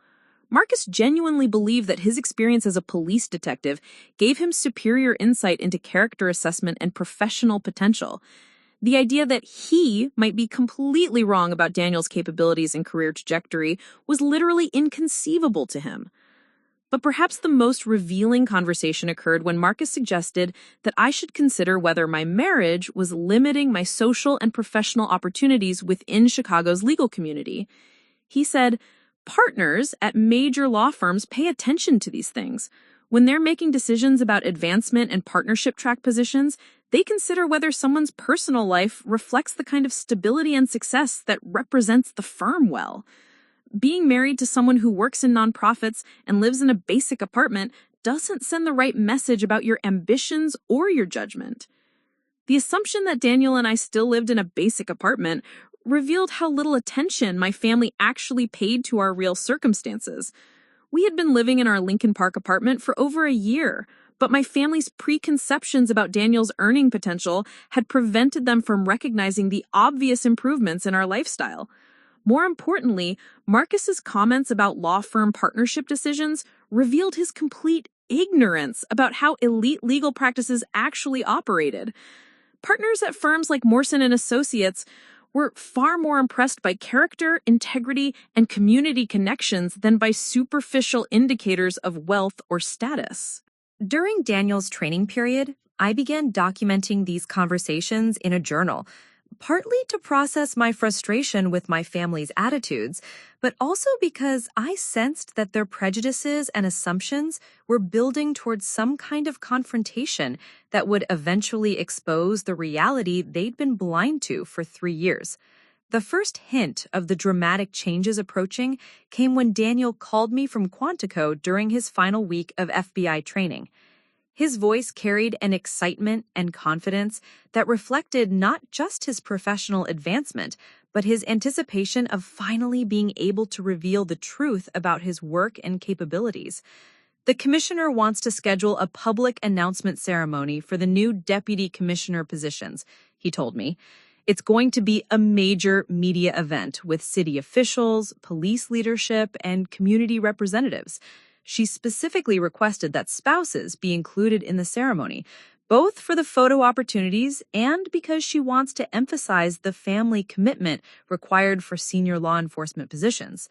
Marcus genuinely believed that his experience as a police detective gave him superior insight into character assessment and professional potential. The idea that he might be completely wrong about Daniel's capabilities and career trajectory was literally inconceivable to him. But perhaps the most revealing conversation occurred when Marcus suggested that I should consider whether my marriage was limiting my social and professional opportunities within Chicago's legal community. He said, "Partners at major law firms pay attention to these things. When they're making decisions about advancement and partnership track positions, they consider whether someone's personal life reflects the kind of stability and success that represents the firm well. Being married to someone who works in nonprofits and lives in a basic apartment doesn't send the right message about your ambitions or your judgment." The assumption that Daniel and I still lived in a basic apartment revealed how little attention my family actually paid to our real circumstances. We had been living in our Lincoln Park apartment for over a year, but my family's preconceptions about Daniel's earning potential had prevented them from recognizing the obvious improvements in our lifestyle. More importantly, Marcus's comments about law firm partnership decisions revealed his complete ignorance about how elite legal practices actually operated. Partners at firms like Morrison and Associates were far more impressed by character, integrity, and community connections than by superficial indicators of wealth or status.
During Daniel's training period, I began documenting these conversations in a journal, partly to process my frustration with my family's attitudes, but also because I sensed that their prejudices and assumptions were building towards some kind of confrontation that would eventually expose the reality they'd been blind to for 3 years. The first hint of the dramatic changes approaching came when Daniel called me from Quantico during his final week of FBI training. His voice carried an excitement and confidence that reflected not just his professional advancement, but his anticipation of finally being able to reveal the truth about his work and capabilities. "The commissioner wants to schedule a public announcement ceremony for the new deputy commissioner positions," he told me. "It's going to be a major media event with city officials, police leadership, and community representatives. She specifically requested that spouses be included in the ceremony, both for the photo opportunities and because she wants to emphasize the family commitment required for senior law enforcement positions."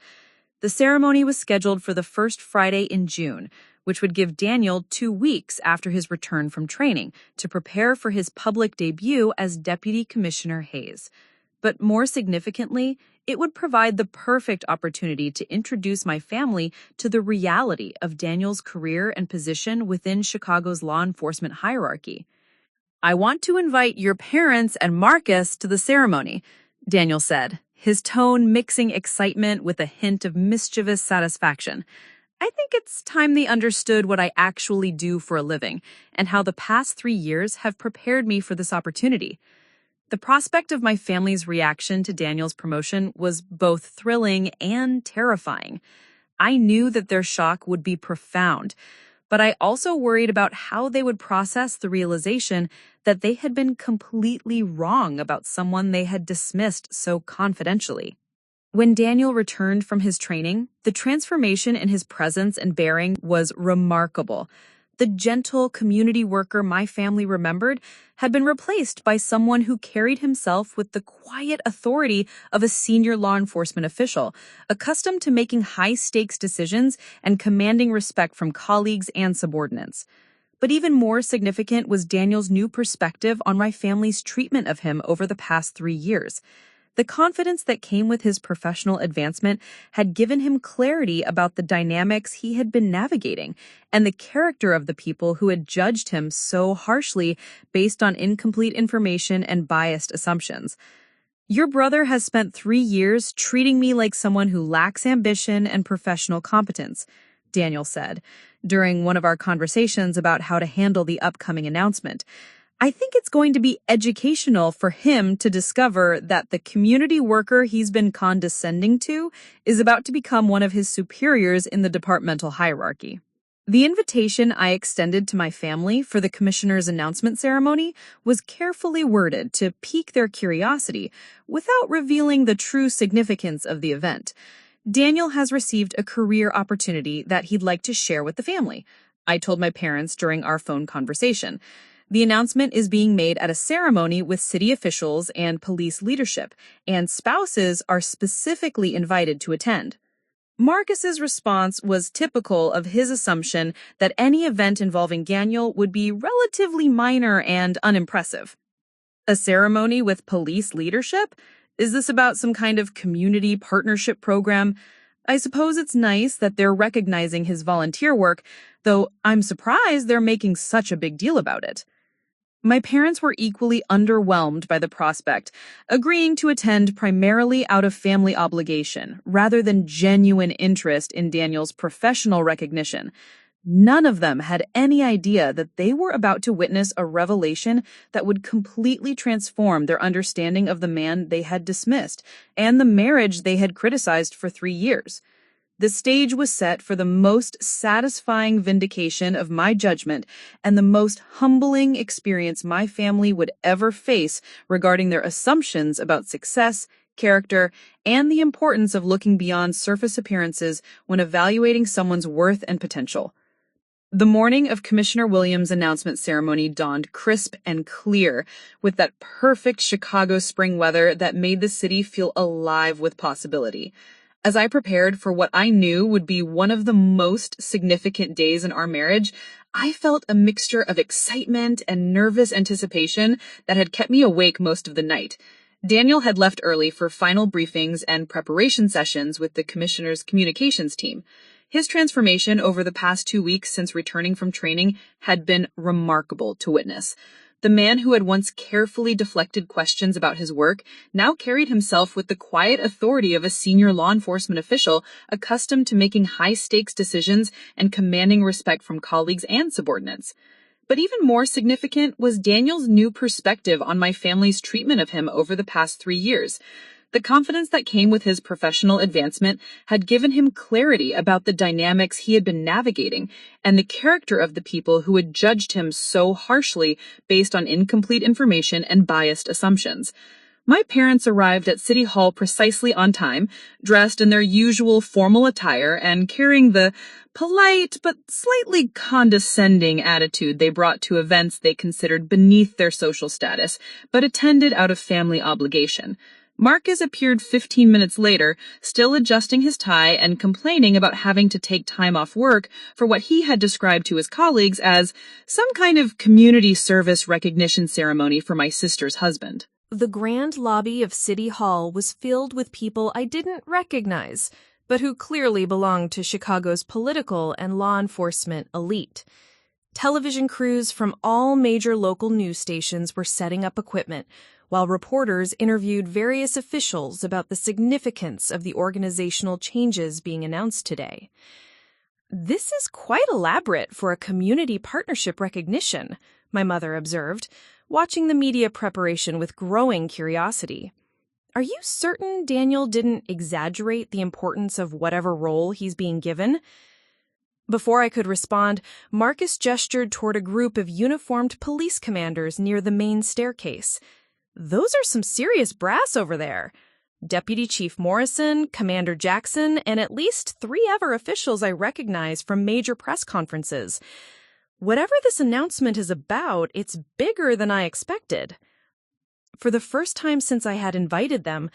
The ceremony was scheduled for the first Friday in June, which would give Daniel 2 weeks after his return from training to prepare for his public debut as Deputy Commissioner Hayes. But more significantly, it would provide the perfect opportunity to introduce my family to the reality of Daniel's career and position within Chicago's law enforcement hierarchy. "I want to invite your parents and Marcus to the ceremony," Daniel said, his tone mixing excitement with a hint of mischievous satisfaction. "I think it's time they understood what I actually do for a living and how the past 3 years have prepared me for this opportunity." The prospect of my family's reaction to Daniel's promotion was both thrilling and terrifying. I knew that their shock would be profound, but I also worried about how they would process the realization that they had been completely wrong about someone they had dismissed so confidentially. When Daniel returned from his training, the transformation in his presence and bearing was remarkable. The gentle community worker my family remembered had been replaced by someone who carried himself with the quiet authority of a senior law enforcement official, accustomed to making high-stakes decisions and commanding respect from colleagues and subordinates. But even more significant was Daniel's new perspective on my family's treatment of him over the past 3 years. The confidence that came with his professional advancement had given him clarity about the dynamics he had been navigating and the character of the people who had judged him so harshly based on incomplete information and biased assumptions. "Your brother has spent 3 years treating me like someone who lacks ambition and professional competence,"
Daniel said, during one of our conversations about how to handle the upcoming announcement. I think it's going to be educational for him to discover that the community worker he's been condescending to is about to become one of his superiors in the departmental hierarchy. The invitation I extended to my family for the commissioner's announcement ceremony was carefully worded to pique their curiosity without revealing the true significance of the event. Daniel has received a career opportunity that he'd like to share with the family, I told my parents during our phone conversation. The announcement is being made at a ceremony with city officials and police leadership, and spouses are specifically invited to attend. Marcus's response was typical of his assumption that any event involving Daniel would be relatively minor and unimpressive. A ceremony with police leadership? Is this about some kind of community partnership program? I suppose it's nice that they're recognizing his volunteer work, though I'm surprised they're making such a big deal about it. My parents were equally underwhelmed by the prospect, agreeing to attend primarily out of family obligation, rather than genuine interest in Daniel's professional recognition. None of them had any idea that they were about to witness a revelation that would completely transform their understanding of the man they had dismissed and the marriage they had criticized for 3 years. The stage was set for the most satisfying vindication of my judgment and the most humbling experience my family would ever face regarding their assumptions about success, character, and the importance of looking beyond surface appearances when evaluating someone's worth and potential. The morning of Commissioner Williams' announcement ceremony dawned crisp and clear, with that perfect Chicago spring weather that made the city feel alive with possibility. As I prepared for what I knew would be one of the most significant days in our marriage, I felt a mixture of excitement and nervous anticipation that had kept me awake most of the night. Daniel had left early for final briefings and preparation sessions with the commissioner's communications team. His transformation over the past 2 weeks since returning from training had been remarkable to witness. The man who had once carefully deflected questions about his work now carried himself with the quiet authority of a senior law enforcement official accustomed to making high-stakes decisions and commanding respect from colleagues and subordinates. But even more significant was Daniel's new perspective on my family's treatment of him over the past 3 years. The confidence that came with his professional advancement had given him clarity about the dynamics he had been navigating and the character of the people who had judged him so harshly based on incomplete information and biased assumptions. My parents arrived at City Hall precisely on time, dressed in their usual formal attire and carrying the polite but slightly condescending attitude they brought to events they considered beneath their social status, but attended out of family obligation. Marcus appeared 15 minutes later, still adjusting his tie and complaining about having to take time off work for what he had described to his colleagues as some kind of community service recognition ceremony for my sister's husband.
The grand lobby of City Hall was filled with people I didn't recognize, but who clearly belonged to Chicago's political and law enforcement elite. Television crews from all major local news stations were setting up equipment, while reporters interviewed various officials about the significance of the organizational changes being announced today. "This is quite elaborate for a community partnership recognition," my mother observed, watching the media preparation with growing curiosity. "Are you certain Daniel didn't exaggerate the importance of whatever role he's being given?" Before I could respond, Marcus gestured toward a group of uniformed police commanders near the main staircase. "Those are some serious brass over there. Deputy Chief Morrison, Commander Jackson, and at least 3 other officials I recognize from major press conferences. Whatever this announcement is about, it's bigger than I expected." For the first time since I had invited them,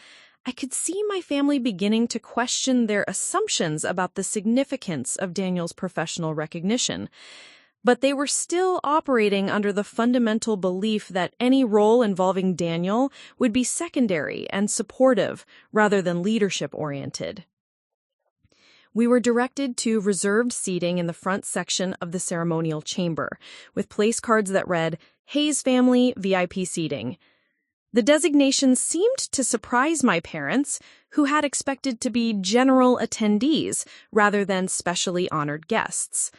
I could see my family beginning to question their assumptions about the significance of Daniel's professional recognition. But they were still operating under the fundamental belief that any role involving Daniel would be secondary and supportive rather than leadership-oriented. We were directed to reserved seating in the front section of the ceremonial chamber, with place cards that read, "Hayes Family VIP Seating."
The designation seemed to surprise my parents, who had expected to be general attendees rather than specially honored guests.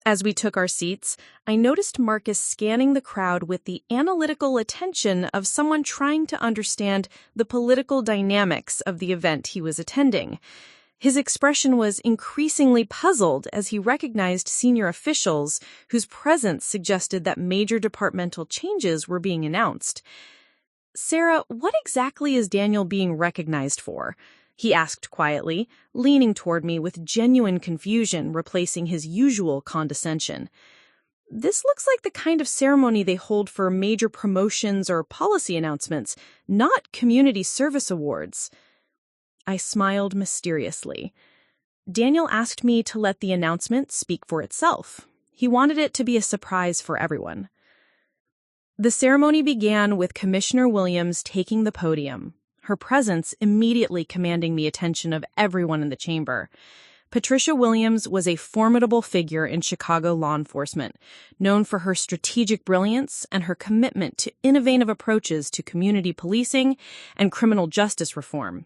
As we took our seats, I noticed Marcus scanning the crowd with the analytical attention of someone trying to understand the political dynamics of the event he was attending. His expression was increasingly puzzled as he recognized senior officials whose presence suggested that major departmental changes were being announced. "Sarah, what exactly is Daniel being recognized for?" he asked quietly, leaning toward me with genuine confusion replacing his usual condescension. "This looks like the kind of ceremony they hold for major promotions or policy announcements, not community service awards." I smiled mysteriously. Daniel asked me to let the announcement speak for itself. He wanted it to be a surprise for everyone. The ceremony began with Commissioner Williams taking the podium, her presence immediately commanding the attention of everyone in the chamber. Patricia Williams was a formidable figure in Chicago law enforcement, known for her strategic brilliance and her commitment to innovative approaches to community policing and criminal justice reform.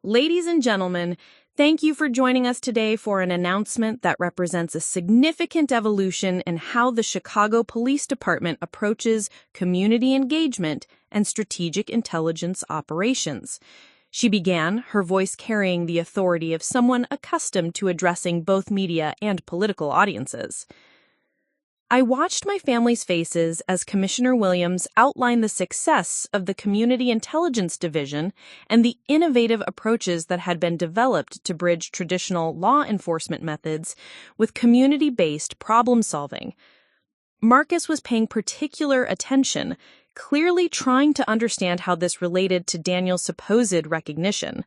"Ladies and gentlemen, thank you for joining us today for an announcement that represents a significant evolution in how the Chicago Police Department approaches community engagement and strategic intelligence operations." She began, her voice carrying the authority of someone accustomed to addressing both media and political audiences. I watched my family's faces as Commissioner Williams outlined the success of the Community Intelligence Division and the innovative approaches that had been developed to bridge traditional law enforcement methods with community-based problem-solving. Marcus was paying particular attention, clearly trying to understand how this related to Daniel's supposed recognition.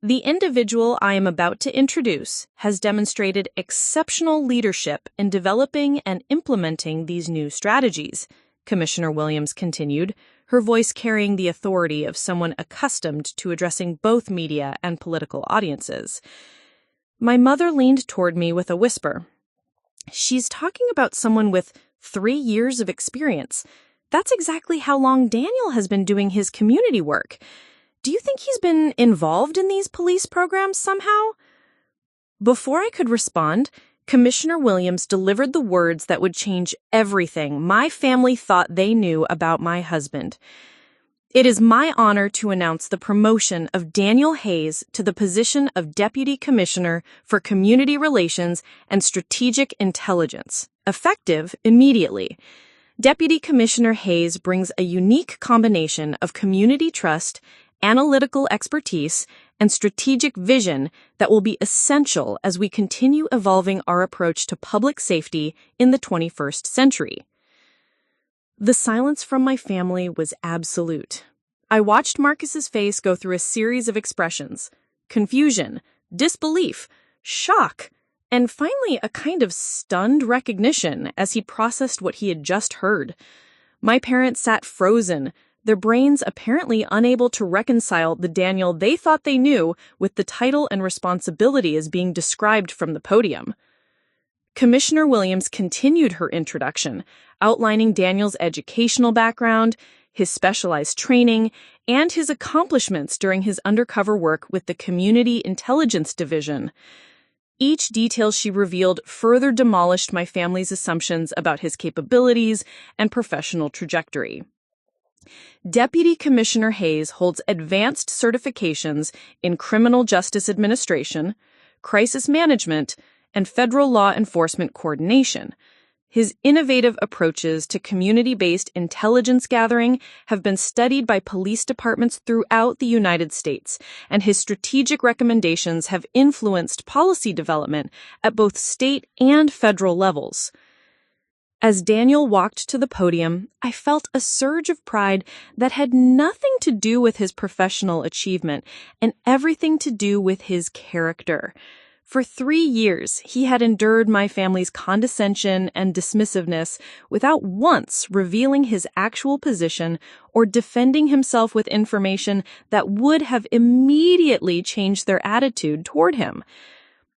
"The individual I am about to introduce has demonstrated exceptional leadership in developing and implementing these new strategies," Commissioner Williams continued, her voice carrying the authority of someone accustomed to addressing both media and political audiences. My mother leaned toward me with a whisper. "She's talking about someone with 3 years of experience. That's exactly how long Daniel has been doing his community work. Do you think he's been involved in these police programs somehow?" Before I could respond, Commissioner Williams delivered the words that would change everything my family thought they knew about my husband. "It is my honor to announce the promotion of Daniel Hayes to the position of Deputy Commissioner for Community Relations and Strategic Intelligence, effective immediately. Deputy Commissioner Hayes brings a unique combination of community trust, analytical expertise, and strategic vision that will be essential as we continue evolving our approach to public safety in the 21st century." The silence from my family was absolute. I watched Marcus's face go through a series of expressions: confusion, disbelief, shock, and finally a kind of stunned recognition as he processed what he had just heard. My parents sat frozen, their brains apparently unable to reconcile the Daniel they thought they knew with the title and responsibility as being described from the podium. Commissioner Williams continued her introduction, outlining Daniel's educational background, his specialized training, and his accomplishments during his undercover work with the Community Intelligence Division. Each detail she revealed further demolished my family's assumptions about his capabilities and professional trajectory. Deputy Commissioner Hayes holds advanced certifications in criminal justice administration, crisis management, and federal law enforcement coordination. His innovative approaches to community-based intelligence gathering have been studied by police departments throughout the United States, and his strategic recommendations have influenced policy development at both state and federal levels. As Daniel walked to the podium, I felt a surge of pride that had nothing to do with his professional achievement and everything to do with his character. For 3 years, he had endured my family's condescension and dismissiveness without once revealing his actual position or defending himself with information that would have immediately changed their attitude toward him.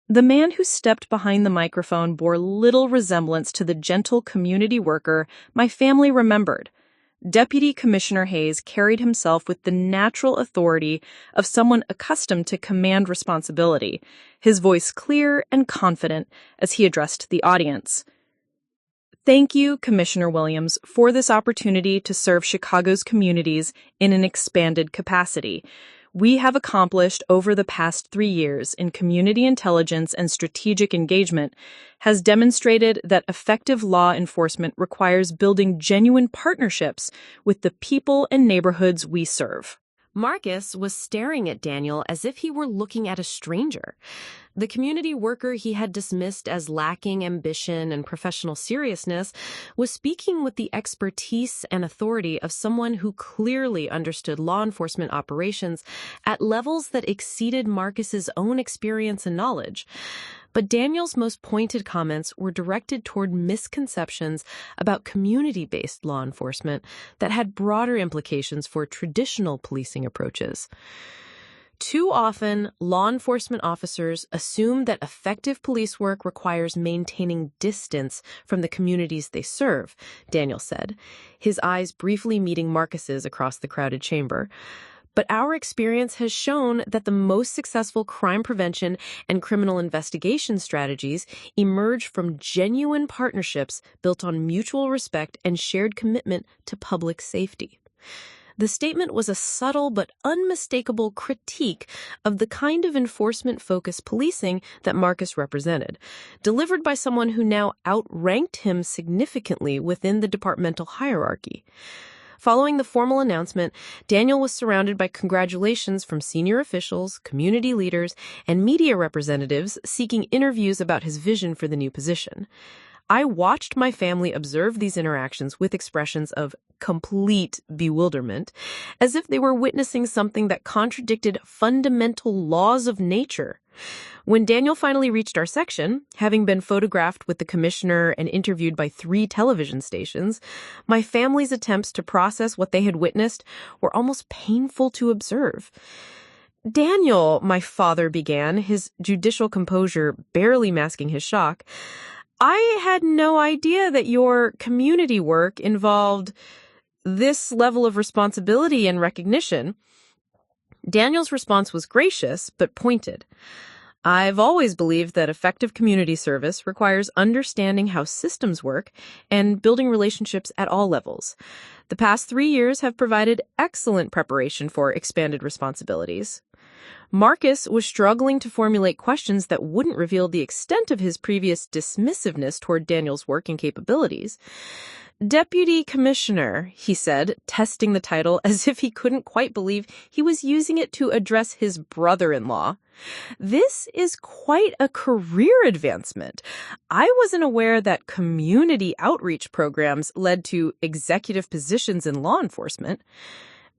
The man who stepped behind the microphone bore little resemblance to the gentle community worker my family remembered.
Deputy Commissioner Hayes carried himself with the natural authority of someone accustomed to command responsibility, his voice clear and confident as he addressed the audience. Thank you, Commissioner Williams, for this opportunity to serve Chicago's communities in an expanded capacity. We have accomplished over the past 3 years in community intelligence and strategic engagement has demonstrated that effective law enforcement requires building genuine partnerships with the people and neighborhoods we serve.
Marcus was staring at Daniel as if he were looking at a stranger. The community worker he had dismissed as lacking ambition and professional seriousness was speaking with the expertise and authority of someone who clearly understood law enforcement operations at levels that exceeded Marcus's own experience and knowledge. But Daniel's most pointed comments were directed toward misconceptions about community-based law enforcement that had broader implications for traditional policing approaches. Too often, law enforcement officers assume that effective police work requires maintaining distance from the communities they serve, Daniel said, his eyes briefly meeting Marcus's across the crowded chamber. But our experience has shown that the most successful crime prevention and criminal investigation strategies emerge from genuine partnerships built on mutual respect and shared commitment to public safety. The statement was a subtle but unmistakable critique of the kind of enforcement-focused policing that Marcus represented, delivered by someone who now outranked him significantly within the departmental hierarchy. Following the formal announcement, Daniel was surrounded by congratulations from senior officials, community leaders, and media representatives seeking interviews about his vision for the new position. I watched my family observe these interactions with expressions of complete bewilderment, as if they were witnessing something that contradicted fundamental laws of nature. When Daniel finally reached our section, having been photographed with the commissioner and interviewed by 3 television stations, my family's attempts to process what they had witnessed were almost painful to observe. "Daniel," my father began, his judicial composure barely masking his shock, "I had no idea that your community work involved this level of responsibility and recognition." Daniel's response was gracious, but pointed. "I've always believed that effective community service requires understanding how systems work and building relationships at all levels. The past 3 years have provided excellent preparation for expanded responsibilities." Marcus was struggling to formulate questions that wouldn't reveal the extent of his previous dismissiveness toward Daniel's work and capabilities. "Deputy Commissioner," he said, testing the title as if he couldn't quite believe he was using it to address his brother-in-law. "This is quite a career advancement. I wasn't aware that community outreach programs led to executive positions in law enforcement."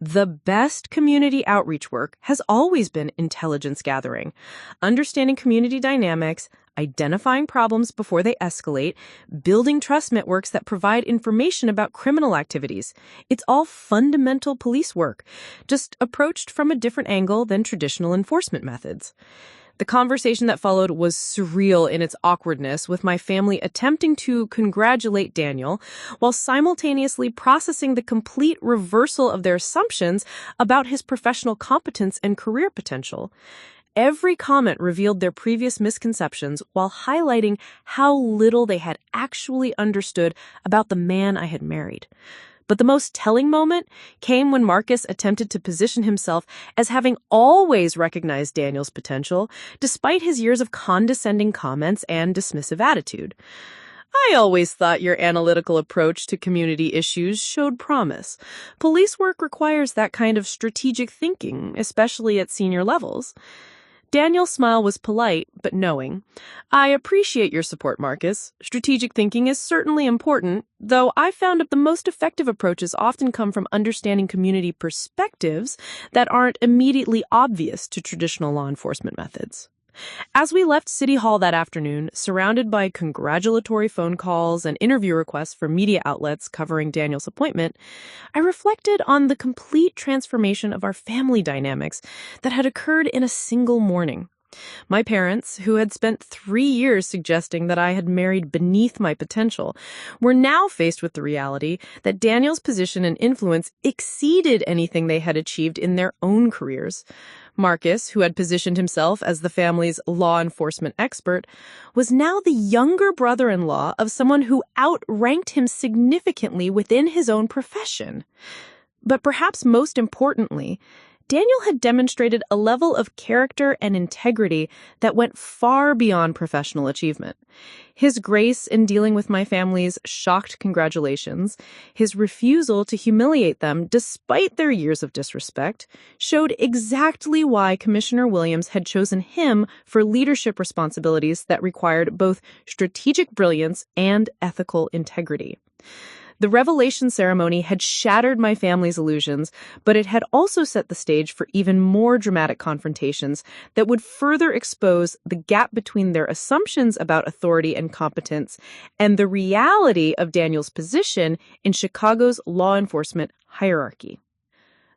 The best community outreach work has always been intelligence gathering, understanding community dynamics, identifying problems before they escalate, building trust networks that provide information about criminal activities. It's all fundamental police work, just approached from a different angle than traditional enforcement methods. The conversation that followed was surreal in its awkwardness, with my family attempting to congratulate Daniel while simultaneously processing the complete reversal of their assumptions about his professional competence and career potential. Every comment revealed their previous misconceptions while highlighting how little they had actually understood about the man I had married. But the most telling moment came when Marcus attempted to position himself as having always recognized Daniel's potential, despite his years of condescending comments and dismissive attitude. "I always thought your analytical approach to community issues showed promise. Police work requires that kind of strategic thinking, especially at senior levels." Daniel's smile was polite, but knowing. "I appreciate your support, Marcus. Strategic thinking is certainly important, though I found that the most effective approaches often come from understanding community perspectives that aren't immediately obvious to traditional law enforcement methods." As we left City Hall that afternoon, surrounded by congratulatory phone calls and interview requests from media outlets covering Daniel's appointment, I reflected on the complete transformation of our family dynamics that had occurred in a single morning.
My parents, who had spent 3 years suggesting that I had married beneath my potential, were now faced with the reality that Daniel's position and influence exceeded anything they had achieved in their own careers. Marcus, who had positioned himself as the family's law enforcement expert, was now the younger brother-in-law of someone who outranked him significantly within his own profession. But perhaps most importantly, Daniel had demonstrated a level of character and integrity that went far beyond professional achievement. His grace in dealing with my family's shocked congratulations, his refusal to humiliate them despite their years of disrespect, showed exactly why Commissioner Williams had chosen him for leadership responsibilities that required both strategic brilliance and ethical integrity. The revelation ceremony had shattered my family's illusions, but it had also set the stage for even more dramatic confrontations that would further expose the gap between their assumptions about authority and competence and the reality of Daniel's position in Chicago's law enforcement hierarchy.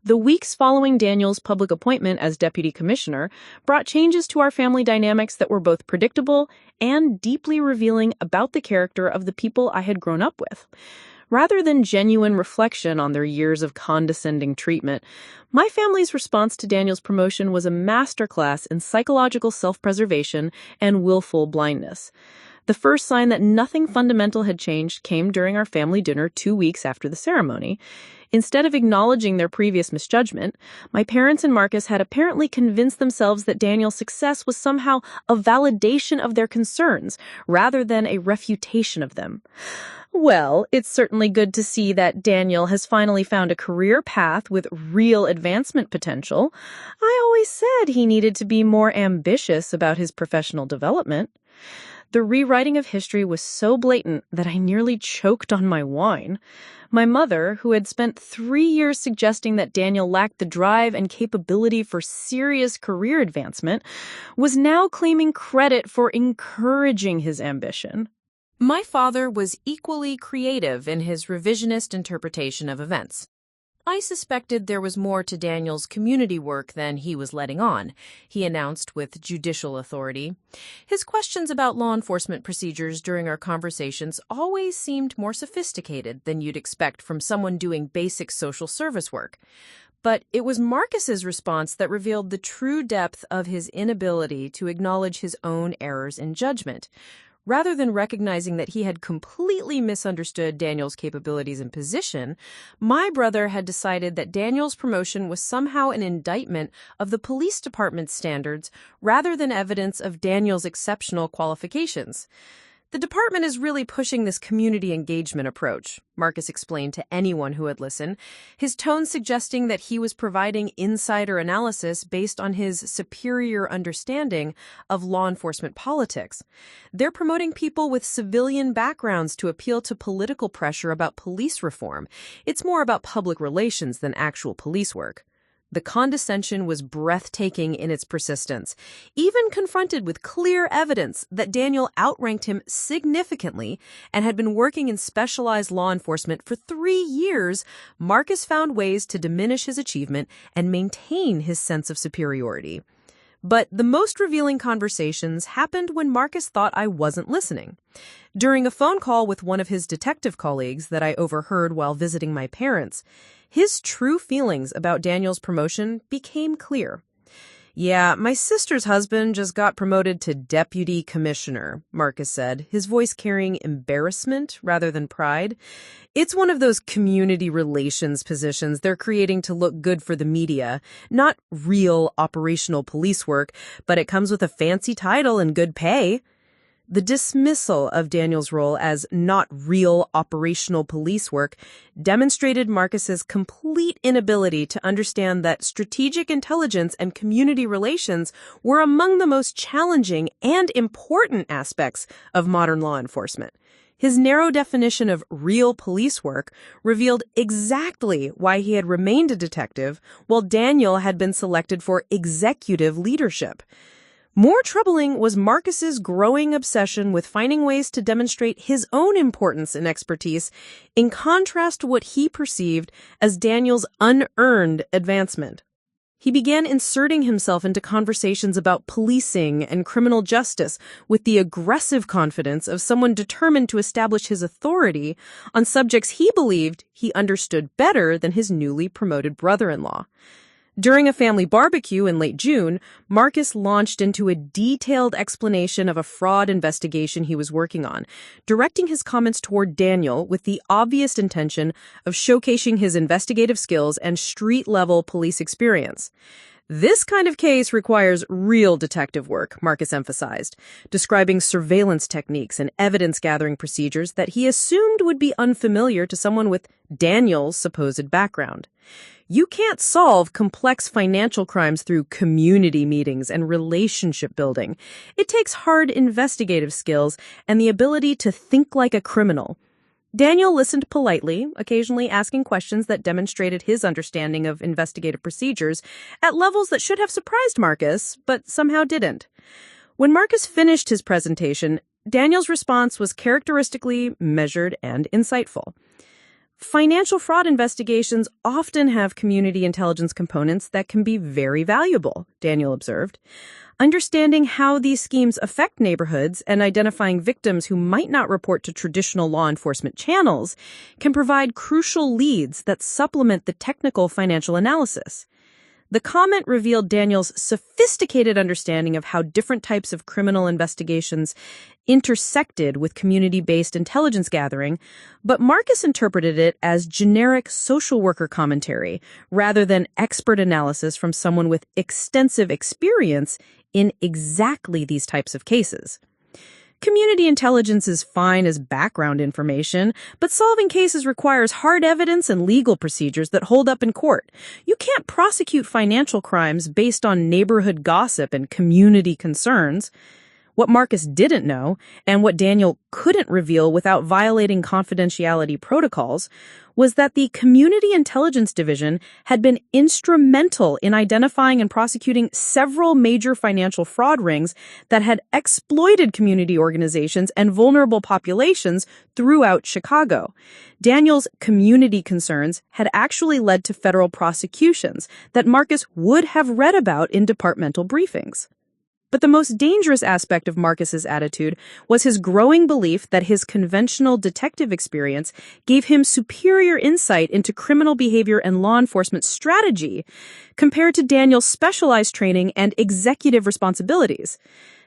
The weeks following Daniel's public appointment as deputy commissioner brought changes to our family dynamics that were both predictable and deeply revealing about the character of the people I had grown up with. Rather than genuine reflection on their years of condescending treatment, my family's response to Daniel's promotion was a masterclass in psychological self-preservation and willful blindness. The first sign that nothing fundamental had changed came during our family dinner 2 weeks after the ceremony. Instead of acknowledging their previous misjudgment, my parents and Marcus had apparently convinced themselves that Daniel's success was somehow a validation of their concerns, rather than a refutation of them. Well, it's certainly good to see that Daniel has finally found a career path with real advancement potential. I always said he needed to be more ambitious about his professional development. The rewriting of history was so blatant that I nearly choked on my wine. My mother, who had spent 3 years suggesting that Daniel lacked the drive and capability for serious career advancement, was now claiming credit for encouraging his ambition.
My father was equally creative in his revisionist interpretation of events. I suspected there was more to Daniel's community work than he was letting on, he announced with judicial authority. His questions about law enforcement procedures during our conversations always seemed more sophisticated than you'd expect from someone doing basic social service work. But it was Marcus's response that revealed the true depth of his inability to acknowledge his own errors in judgment. Rather than recognizing that he had completely misunderstood Daniel's capabilities and position, my brother had decided that Daniel's promotion was somehow an indictment of the police department's standards rather than evidence of Daniel's exceptional qualifications. The department is really pushing this community engagement approach, Marcus explained to anyone who had listened, his tone suggesting that he was providing insider analysis based on his superior understanding of law enforcement politics. They're promoting people with civilian backgrounds to appeal to political pressure about police reform. It's more about public relations than actual police work. The condescension was breathtaking in its persistence. Even confronted with clear evidence that Daniel outranked him significantly and had been working in specialized law enforcement for 3 years, Marcus found ways to diminish his achievement and maintain his sense of superiority. But the most revealing conversations happened when Marcus thought I wasn't listening. During a phone call with one of his detective colleagues that I overheard while visiting my parents, his true feelings about Daniel's promotion became clear. "Yeah, my sister's husband just got promoted to deputy commissioner," Marcus said, his voice carrying embarrassment rather than pride. "It's one of those community relations positions they're creating to look good for the media. Not real operational police work, but it comes with a fancy title and good pay." The dismissal of Daniel's role as not real operational police work demonstrated Marcus's complete inability to understand that strategic intelligence and community relations were among the most challenging and important aspects of modern law enforcement. His narrow definition of real police work revealed exactly why he had remained a detective while Daniel had been selected for executive leadership. More troubling was Marcus's growing obsession with finding ways to demonstrate his own importance and expertise in contrast to what he perceived as Daniel's unearned advancement.
He began inserting himself into conversations about policing and criminal justice with the aggressive confidence of someone determined to establish his authority on subjects he believed he understood better than his newly promoted brother-in-law. During a family barbecue in late June, Marcus launched into a detailed explanation of a fraud investigation he was working on, directing his comments toward Daniel with the obvious intention of showcasing his investigative skills and street-level police experience. This kind of case requires real detective work, Marcus emphasized, describing surveillance techniques and evidence-gathering procedures that he assumed would be unfamiliar to someone with Daniel's supposed background. You can't solve complex financial crimes through community meetings and relationship building. It takes hard investigative skills and the ability to think like a criminal. Daniel listened politely, occasionally asking questions that demonstrated his understanding of investigative procedures at levels that should have surprised Marcus, but somehow didn't. When Marcus finished his presentation, Daniel's response was characteristically measured and insightful. Financial fraud investigations often have community intelligence components that can be very valuable, Daniel observed. Understanding how these schemes affect neighborhoods and identifying victims who might not report to traditional law enforcement channels can provide crucial leads that supplement the technical financial analysis. The comment revealed Daniel's sophisticated understanding of how different types of criminal investigations intersected with community-based intelligence gathering, but Marcus interpreted it as generic social worker commentary rather than expert analysis from someone with extensive experience in exactly these types of cases. Community intelligence is fine as background information, but solving cases requires hard evidence and legal procedures that hold up in court. You can't prosecute financial crimes based on neighborhood gossip and community concerns. What Marcus didn't know, and what Daniel couldn't reveal without violating confidentiality protocols, was that the Community Intelligence Division had been instrumental in identifying and prosecuting several major financial fraud rings that had exploited community organizations and vulnerable populations throughout Chicago. Daniel's community concerns had actually led to federal prosecutions that Marcus would have read about in departmental briefings. But the most dangerous aspect of Marcus's attitude was his growing belief that his conventional detective experience gave him superior insight into criminal behavior and law enforcement strategy compared to Daniel's specialized training and executive responsibilities.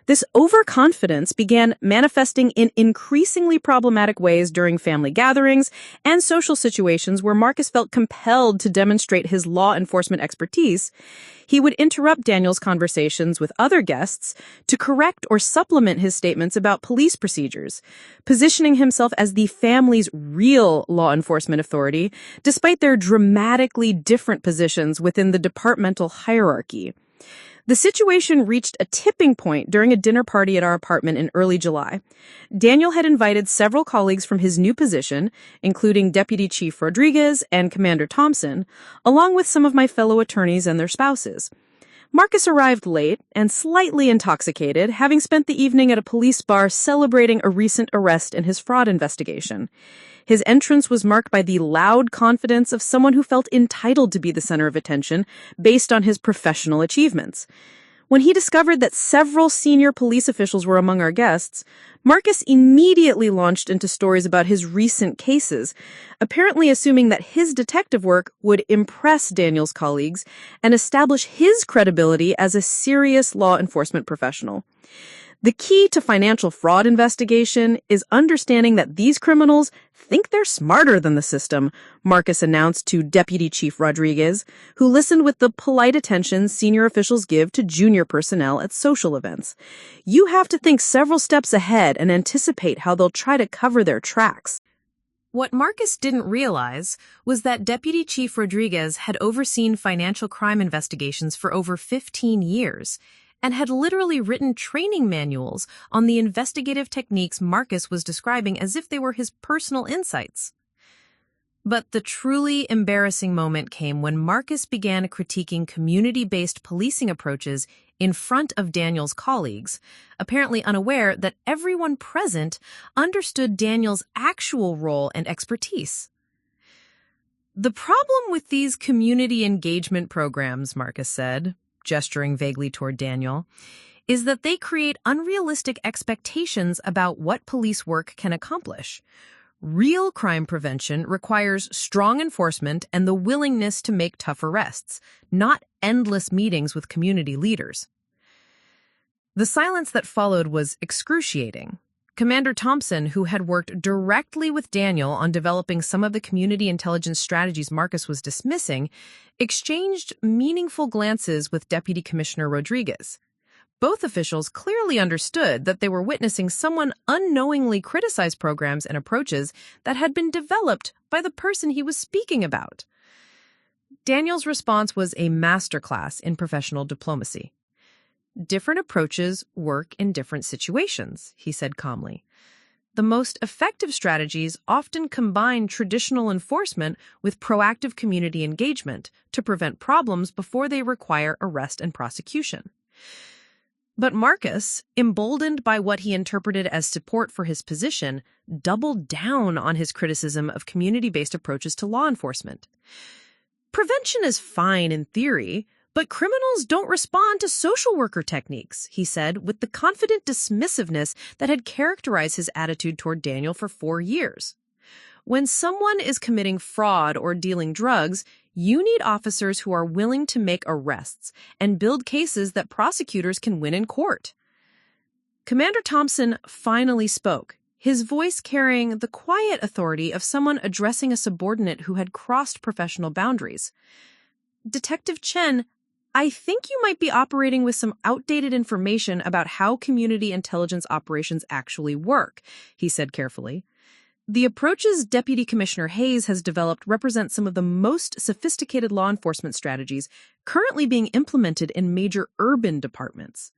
This overconfidence began manifesting in increasingly problematic ways during family gatherings and social situations where Marcus felt compelled to demonstrate his law enforcement expertise. He would interrupt Daniel's conversations with other guests to correct or supplement his statements about police procedures, positioning himself as the family's real law enforcement authority, despite their dramatically different positions within the departmental hierarchy. The situation reached a tipping point during a dinner party at our apartment in early July. Daniel had invited several colleagues from his new position, including Deputy Chief Rodriguez and Commander Thompson, along with some of my fellow attorneys and their spouses. Marcus arrived late and slightly intoxicated, having spent the evening at a police bar celebrating a recent arrest in his fraud investigation. His entrance was marked by the loud confidence of someone who felt entitled to be the center of attention based on his professional achievements. When he discovered that several senior police officials were among our guests, Marcus immediately launched into stories about his recent cases, apparently assuming that his detective work would impress Daniel's colleagues and establish his credibility as a serious law enforcement professional. The key to financial fraud investigation is understanding that these criminals think they're smarter than the system, Marcus announced to Deputy Chief Rodriguez, who listened with the polite attention senior officials give to junior personnel at social events. You have to think several steps ahead and anticipate how they'll try to cover their tracks.
What Marcus didn't realize was that Deputy Chief Rodriguez had overseen financial crime investigations for over 15 years, and had literally written training manuals on the investigative techniques Marcus was describing as if they were his personal insights. But the truly embarrassing moment came when Marcus began critiquing community-based policing approaches in front of Daniel's colleagues, apparently unaware that everyone present understood Daniel's actual role and expertise. The problem with these community engagement programs, Marcus said, gesturing vaguely toward Daniel, is that they create unrealistic expectations about what police work can accomplish. Real crime prevention requires strong enforcement and the willingness to make tough arrests, not endless meetings with community leaders. The silence that followed was excruciating. Commander Thompson, who had worked directly with Daniel on developing some of the community intelligence strategies Marcus was dismissing, exchanged meaningful glances with Deputy Commissioner Rodriguez. Both officials clearly understood that they were witnessing someone unknowingly criticize programs and approaches that had been developed by the person he was speaking about. Daniel's response was a masterclass in professional diplomacy. Different approaches work in different situations, he said calmly. The most effective strategies often combine traditional enforcement with proactive community engagement to prevent problems before they require arrest and prosecution. But Marcus, emboldened by what he interpreted as support for his position, doubled down on his criticism of community-based approaches to law enforcement. Prevention is fine in theory, but criminals don't respond to social worker techniques, he said, with the confident dismissiveness that had characterized his attitude toward Daniel for 4 years. When someone is committing fraud or dealing drugs, you need officers who are willing to make arrests and build cases that prosecutors can win in court. Commander Thompson finally spoke, his voice carrying the quiet authority of someone addressing a subordinate who had crossed professional boundaries. Detective Chen, I think you might be operating with some outdated information about how community intelligence operations actually work, he said carefully. The approaches Deputy Commissioner Hayes has developed represent some of the most sophisticated law enforcement strategies currently being implemented in major urban departments.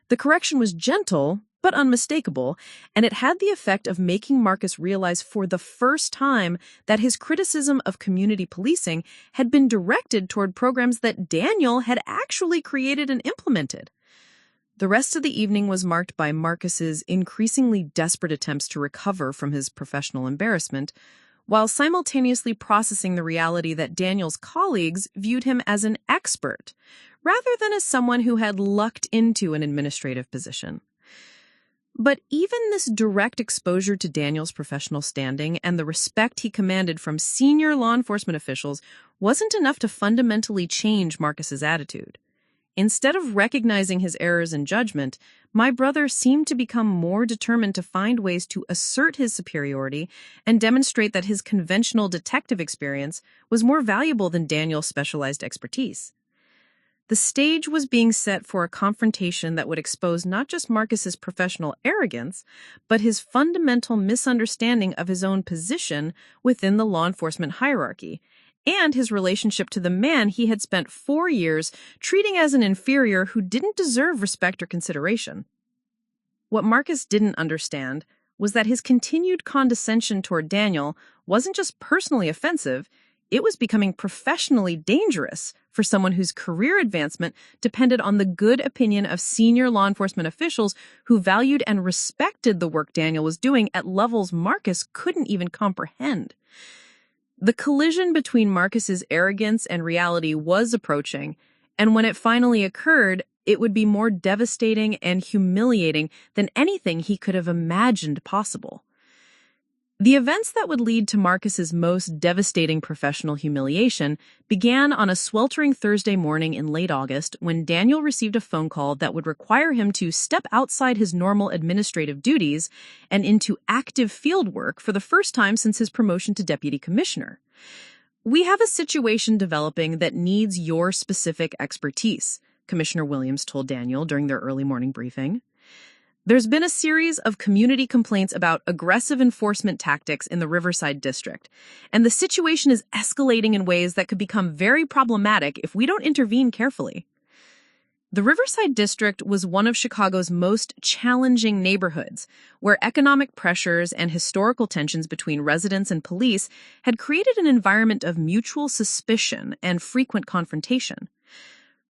The correction was gentle, but unmistakable, and it had the effect of making Marcus realize for the first time that his criticism of community policing had been directed toward programs that Daniel had actually created and implemented. The rest of the evening was marked by Marcus's increasingly desperate attempts to recover from his professional embarrassment, while simultaneously processing the reality that Daniel's colleagues viewed him as an expert, rather than as someone who had lucked into an administrative position. But even this direct exposure to Daniel's professional standing and the respect he commanded from senior law enforcement officials wasn't enough to fundamentally change Marcus's attitude. Instead of recognizing his errors in judgment, my brother seemed to become more determined to find ways to assert his superiority and demonstrate that his conventional detective experience was more valuable than Daniel's specialized expertise. The stage was being set for a confrontation that would expose not just Marcus's professional arrogance, but his fundamental misunderstanding of his own position within the law enforcement hierarchy, and his relationship to the man he had spent 4 years treating as an inferior who didn't deserve respect or consideration. What Marcus didn't understand was that his continued condescension toward Daniel wasn't just personally offensive, it was becoming professionally dangerous for someone whose career advancement depended on the good opinion of senior law enforcement officials who valued and respected the work Daniel was doing at levels Marcus couldn't even comprehend. The collision between Marcus's arrogance and reality was approaching, and when it finally occurred, it would be more devastating and humiliating than anything he could have imagined possible. The events that would lead to Marcus's most devastating professional humiliation began on a sweltering Thursday morning in late August when Daniel received a phone call that would require him to step outside his normal administrative duties and into active field work for the first time since his promotion to deputy commissioner. "We have a situation developing that needs your specific expertise," Commissioner Williams told Daniel during their early morning briefing. "There's been a series of community complaints about aggressive enforcement tactics in the Riverside District, and the situation is escalating in ways that could become very problematic if we don't intervene carefully." The Riverside District was one of Chicago's most challenging neighborhoods, where economic pressures and historical tensions between residents and police had created an environment of mutual suspicion and frequent confrontation.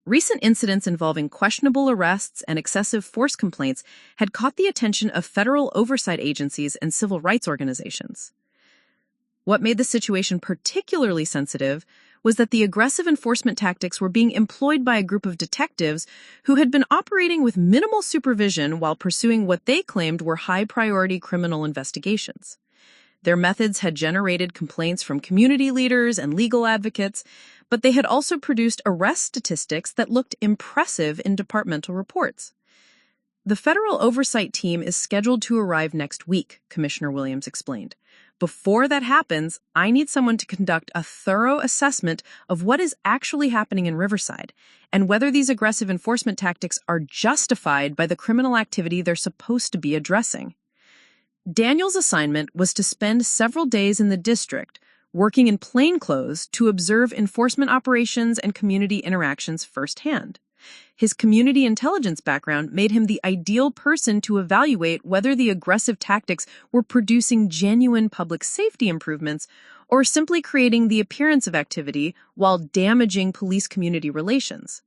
Recent incidents involving questionable arrests and excessive force complaints had caught the attention of federal oversight agencies and civil rights organizations.
What made the situation particularly sensitive was that the aggressive enforcement tactics were being employed by a group of detectives who had been operating with minimal supervision while pursuing what they claimed were high-priority criminal investigations. Their methods had generated complaints from community leaders and legal advocates, but they had also produced arrest statistics that looked impressive in departmental reports. The federal oversight team is scheduled to arrive next week, Commissioner Williams explained. Before that happens, I need someone to conduct a thorough assessment of what is actually happening in Riverside and whether these aggressive enforcement tactics are justified by the criminal activity they're supposed to be addressing. Daniel's assignment was to spend several days in the district working in plainclothes to observe enforcement operations and community interactions firsthand. His community intelligence background made him the ideal person to evaluate whether the aggressive tactics were producing genuine public safety improvements or simply creating the appearance of activity while damaging police-community relations.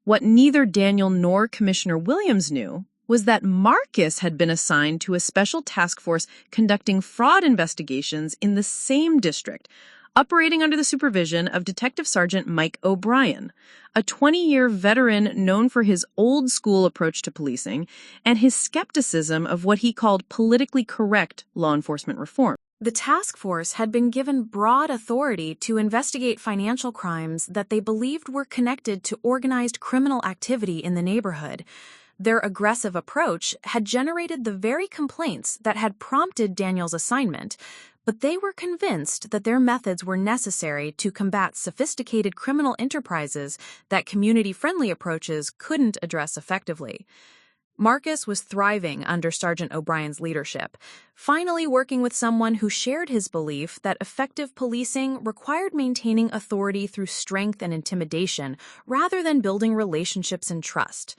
What neither Daniel nor Commissioner Williams knew was that Marcus had been assigned to a special task force conducting fraud investigations in the same district, operating under the supervision of Detective Sergeant Mike O'Brien, a 20-year veteran known for his old-school approach to policing and his skepticism of what he called politically correct law enforcement reform.
The task force had been given broad authority to investigate financial crimes that they believed were connected to organized criminal activity in the neighborhood. Their aggressive approach had generated the very complaints that had prompted Daniel's assignment, but they were convinced that their methods were necessary to combat sophisticated criminal enterprises that community-friendly approaches couldn't address effectively. Marcus was thriving under Sergeant O'Brien's leadership, finally working with someone who shared his belief that effective policing required maintaining authority through strength and intimidation rather than building relationships and trust.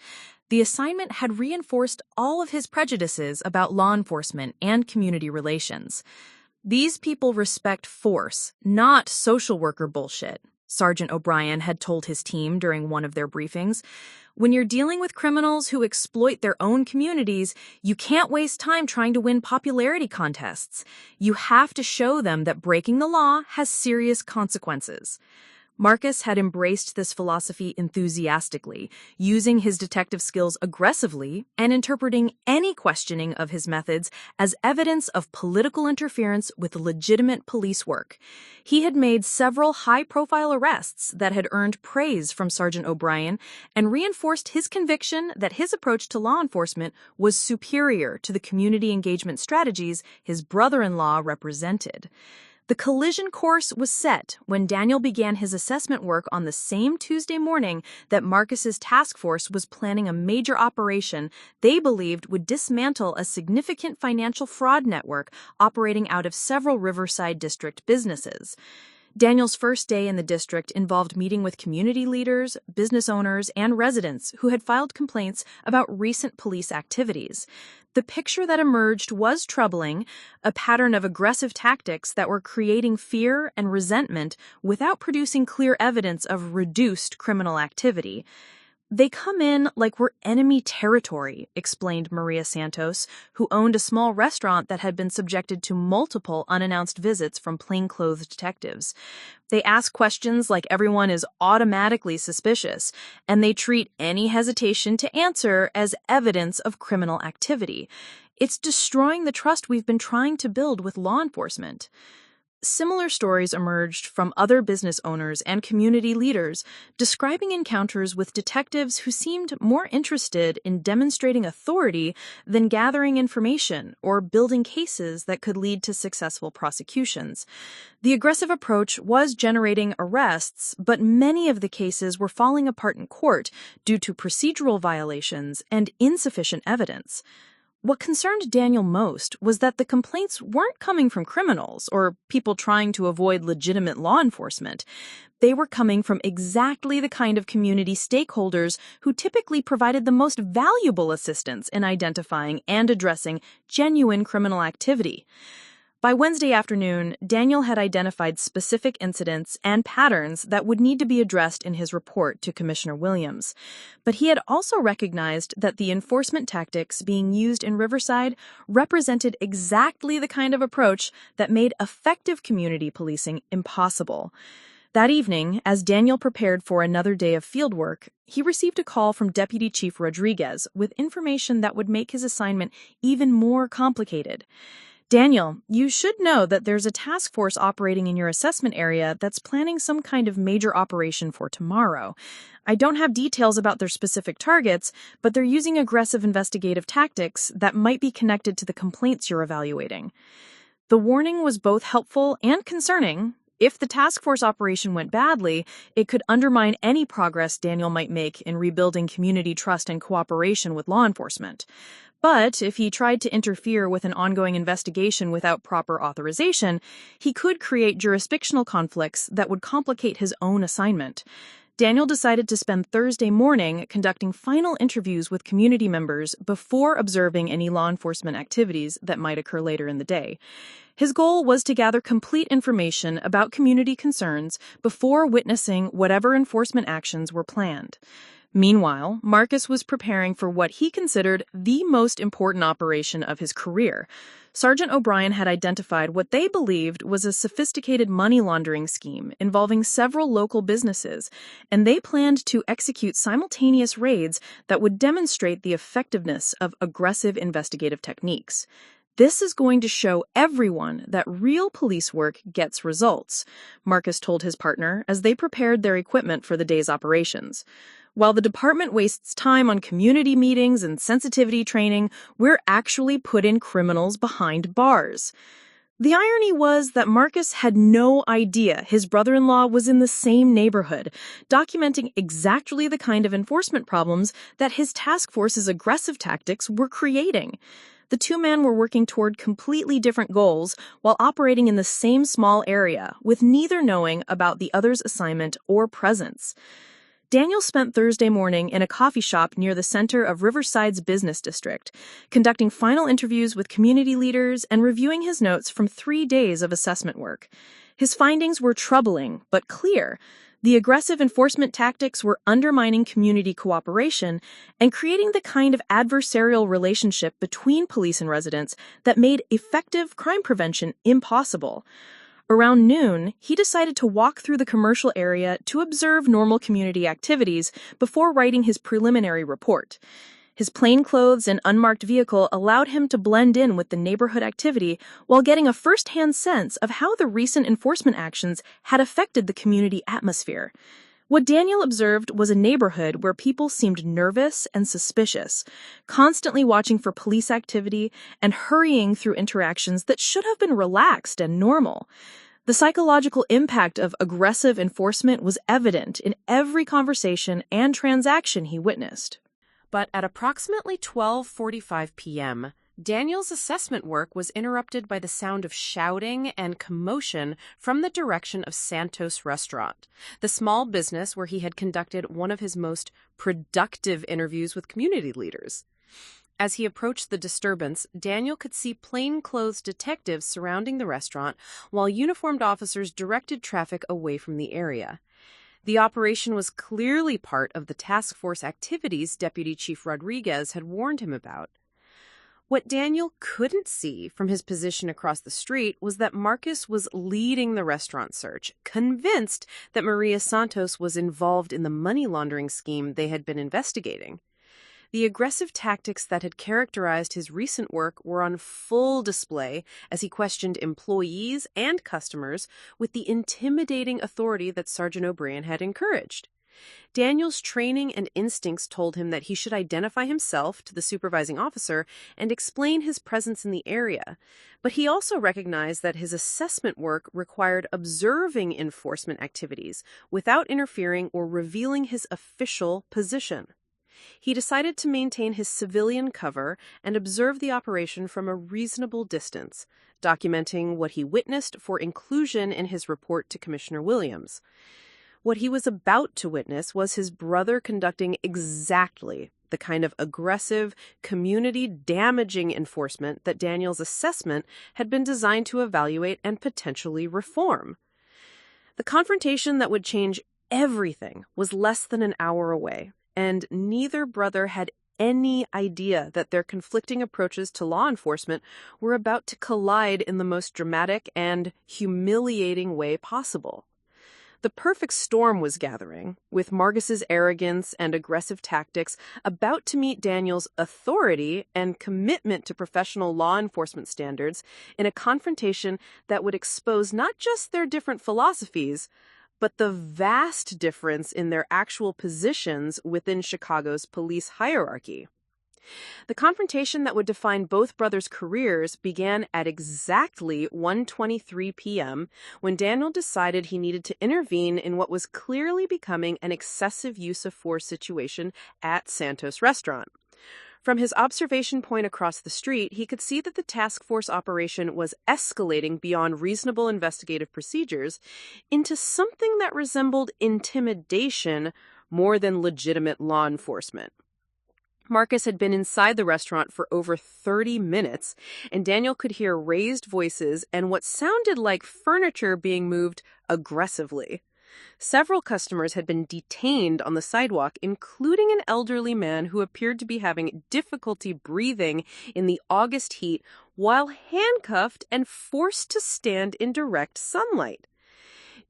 The assignment had reinforced all of his prejudices about law enforcement and community relations. These people respect force, not social worker bullshit, Sergeant O'Brien had told his team during one of their briefings. When you're dealing with criminals who exploit their own communities, you can't waste time trying to win popularity contests. You have to show them that breaking the law has serious consequences. Marcus had embraced this philosophy enthusiastically, using his detective skills aggressively and interpreting any questioning of his methods as evidence of political interference with legitimate police work. He had made several high-profile arrests that had earned praise from Sergeant O'Brien and reinforced his conviction that his approach to law enforcement was superior to the community engagement strategies his brother-in-law represented. The collision course was set when Daniel began his assessment work on the same Tuesday morning that Marcus's task force was planning a major operation they believed would dismantle a significant financial fraud network operating out of several Riverside District businesses. Daniel's first day in the district involved meeting with community leaders, business owners, and residents who had filed complaints about recent police activities. The picture that emerged was troubling, a pattern of aggressive tactics that were creating fear and resentment without producing clear evidence of reduced criminal activity. They come in like we're enemy territory, explained Maria Santos, who owned a small restaurant that had been subjected to multiple unannounced visits from plainclothes detectives. They ask questions like everyone is automatically suspicious, and they treat any hesitation to answer as evidence of criminal activity. It's destroying the trust we've been trying to build with law enforcement. Similar stories emerged from other business owners and community leaders, describing encounters with detectives who seemed more interested in demonstrating authority than gathering information or building cases that could lead to successful prosecutions. The aggressive approach was generating arrests, but many of the cases were falling apart in court due to procedural violations and insufficient evidence. What concerned Daniel most was that the complaints weren't coming from criminals or people trying to avoid legitimate law enforcement. They were coming from exactly the kind of community stakeholders who typically provided the most valuable assistance in identifying and addressing genuine criminal activity.
By Wednesday afternoon, Daniel had identified specific incidents and patterns that would need to be addressed in his report to Commissioner Williams. But he had also recognized that the enforcement tactics being used in Riverside represented exactly the kind of approach that made effective community policing impossible. That evening, as Daniel prepared for another day of fieldwork, he received a call from Deputy Chief Rodriguez with information that would make his assignment even more complicated. Daniel, you should know that there's a task force operating in your assessment area that's planning some kind of major operation for tomorrow. I don't have details about their specific targets, but they're using aggressive investigative tactics that might be connected to the complaints you're evaluating. The warning was both helpful and concerning. If the task force operation went badly, it could undermine any progress Daniel might make in rebuilding community trust and cooperation with law enforcement. But if he tried to interfere with an ongoing investigation without proper authorization, he could create jurisdictional conflicts that would complicate his own assignment. Daniel decided to spend Thursday morning conducting final interviews with community members before observing any law enforcement activities that might occur later in the day. His goal was to gather complete information about community concerns before witnessing whatever enforcement actions were planned. Meanwhile, Marcus was preparing for what he considered the most important operation of his career. Sergeant O'Brien had identified what they believed was a sophisticated money laundering scheme involving several local businesses, and they planned to execute simultaneous raids that would demonstrate the effectiveness of aggressive investigative techniques. This is going to show everyone that real police work gets results, Marcus told his partner as they prepared their equipment for the day's operations. While the department wastes time on community meetings and sensitivity training, we're actually putting criminals behind bars. The irony was that Marcus had no idea his brother-in-law was in the same neighborhood, documenting exactly the kind of enforcement problems that his task force's aggressive tactics were creating. The two men were working toward completely different goals while operating in the same small area, with neither knowing about the other's assignment or presence. Daniel spent Thursday morning in a coffee shop near the center of Riverside's business district, conducting final interviews with community leaders and reviewing his notes from 3 days of assessment work. His findings were troubling, but clear. The aggressive enforcement tactics were undermining community cooperation and creating the kind of adversarial relationship between police and residents that made effective crime prevention impossible. Around noon, he decided to walk through the commercial area to observe normal community activities before writing his preliminary report. His plainclothes and unmarked vehicle allowed him to blend in with the neighborhood activity while getting a first-hand sense of how the recent enforcement actions had affected the community atmosphere. What Daniel observed was a neighborhood where people seemed nervous and suspicious, constantly watching for police activity and hurrying through interactions that should have been relaxed and normal. The psychological impact of aggressive enforcement was evident in every conversation and transaction he witnessed.
But at approximately 12:45 p.m., Daniel's assessment work was interrupted by the sound of shouting and commotion from the direction of Santos Restaurant, the small business where he had conducted one of his most productive interviews with community leaders. As he approached the disturbance, Daniel could see plainclothes detectives surrounding the restaurant while uniformed officers directed traffic away from the area. The operation was clearly part of the task force activities Deputy Chief Rodriguez had warned him about. What Daniel couldn't see from his position across the street was that Marcus was leading the restaurant search, convinced that Maria Santos was involved in the money laundering scheme they had been investigating. The aggressive tactics that had characterized his recent work were on full display as he questioned employees and customers with the intimidating authority that Sergeant O'Brien had encouraged. Daniel's training and instincts told him that he should identify himself to the supervising officer and explain his presence in the area, but he also recognized that his assessment work required observing enforcement activities without interfering or revealing his official position. He decided to maintain his civilian cover and observe the operation from a reasonable distance, documenting what he witnessed for inclusion in his report to Commissioner Williams. What he was about to witness was his brother conducting exactly the kind of aggressive, community-damaging enforcement that Daniel's assessment had been designed to evaluate and potentially reform. The confrontation that would change everything was less than an hour away, and neither brother had any idea that their conflicting approaches to law enforcement were about to collide in the most dramatic and humiliating way possible. The perfect storm was gathering, with Marcus's arrogance and aggressive tactics about to meet Daniel's authority and commitment to professional law enforcement standards in a confrontation that would expose not just their different philosophies, but the vast difference in their actual positions within Chicago's police hierarchy. The confrontation that would define both brothers' careers began at exactly 1:23 p.m. when Daniel decided he needed to intervene in what was clearly becoming an excessive use of force situation at Santos Restaurant. From his observation point across the street, he could see that the task force operation was escalating beyond reasonable investigative procedures into something that resembled intimidation more than legitimate law enforcement. Marcus had been inside the restaurant for over 30 minutes, and Daniel could hear raised voices and what sounded like furniture being moved aggressively. Several customers had been detained on the sidewalk, including an elderly man who appeared to be having difficulty breathing in the August heat while handcuffed and forced to stand in direct sunlight.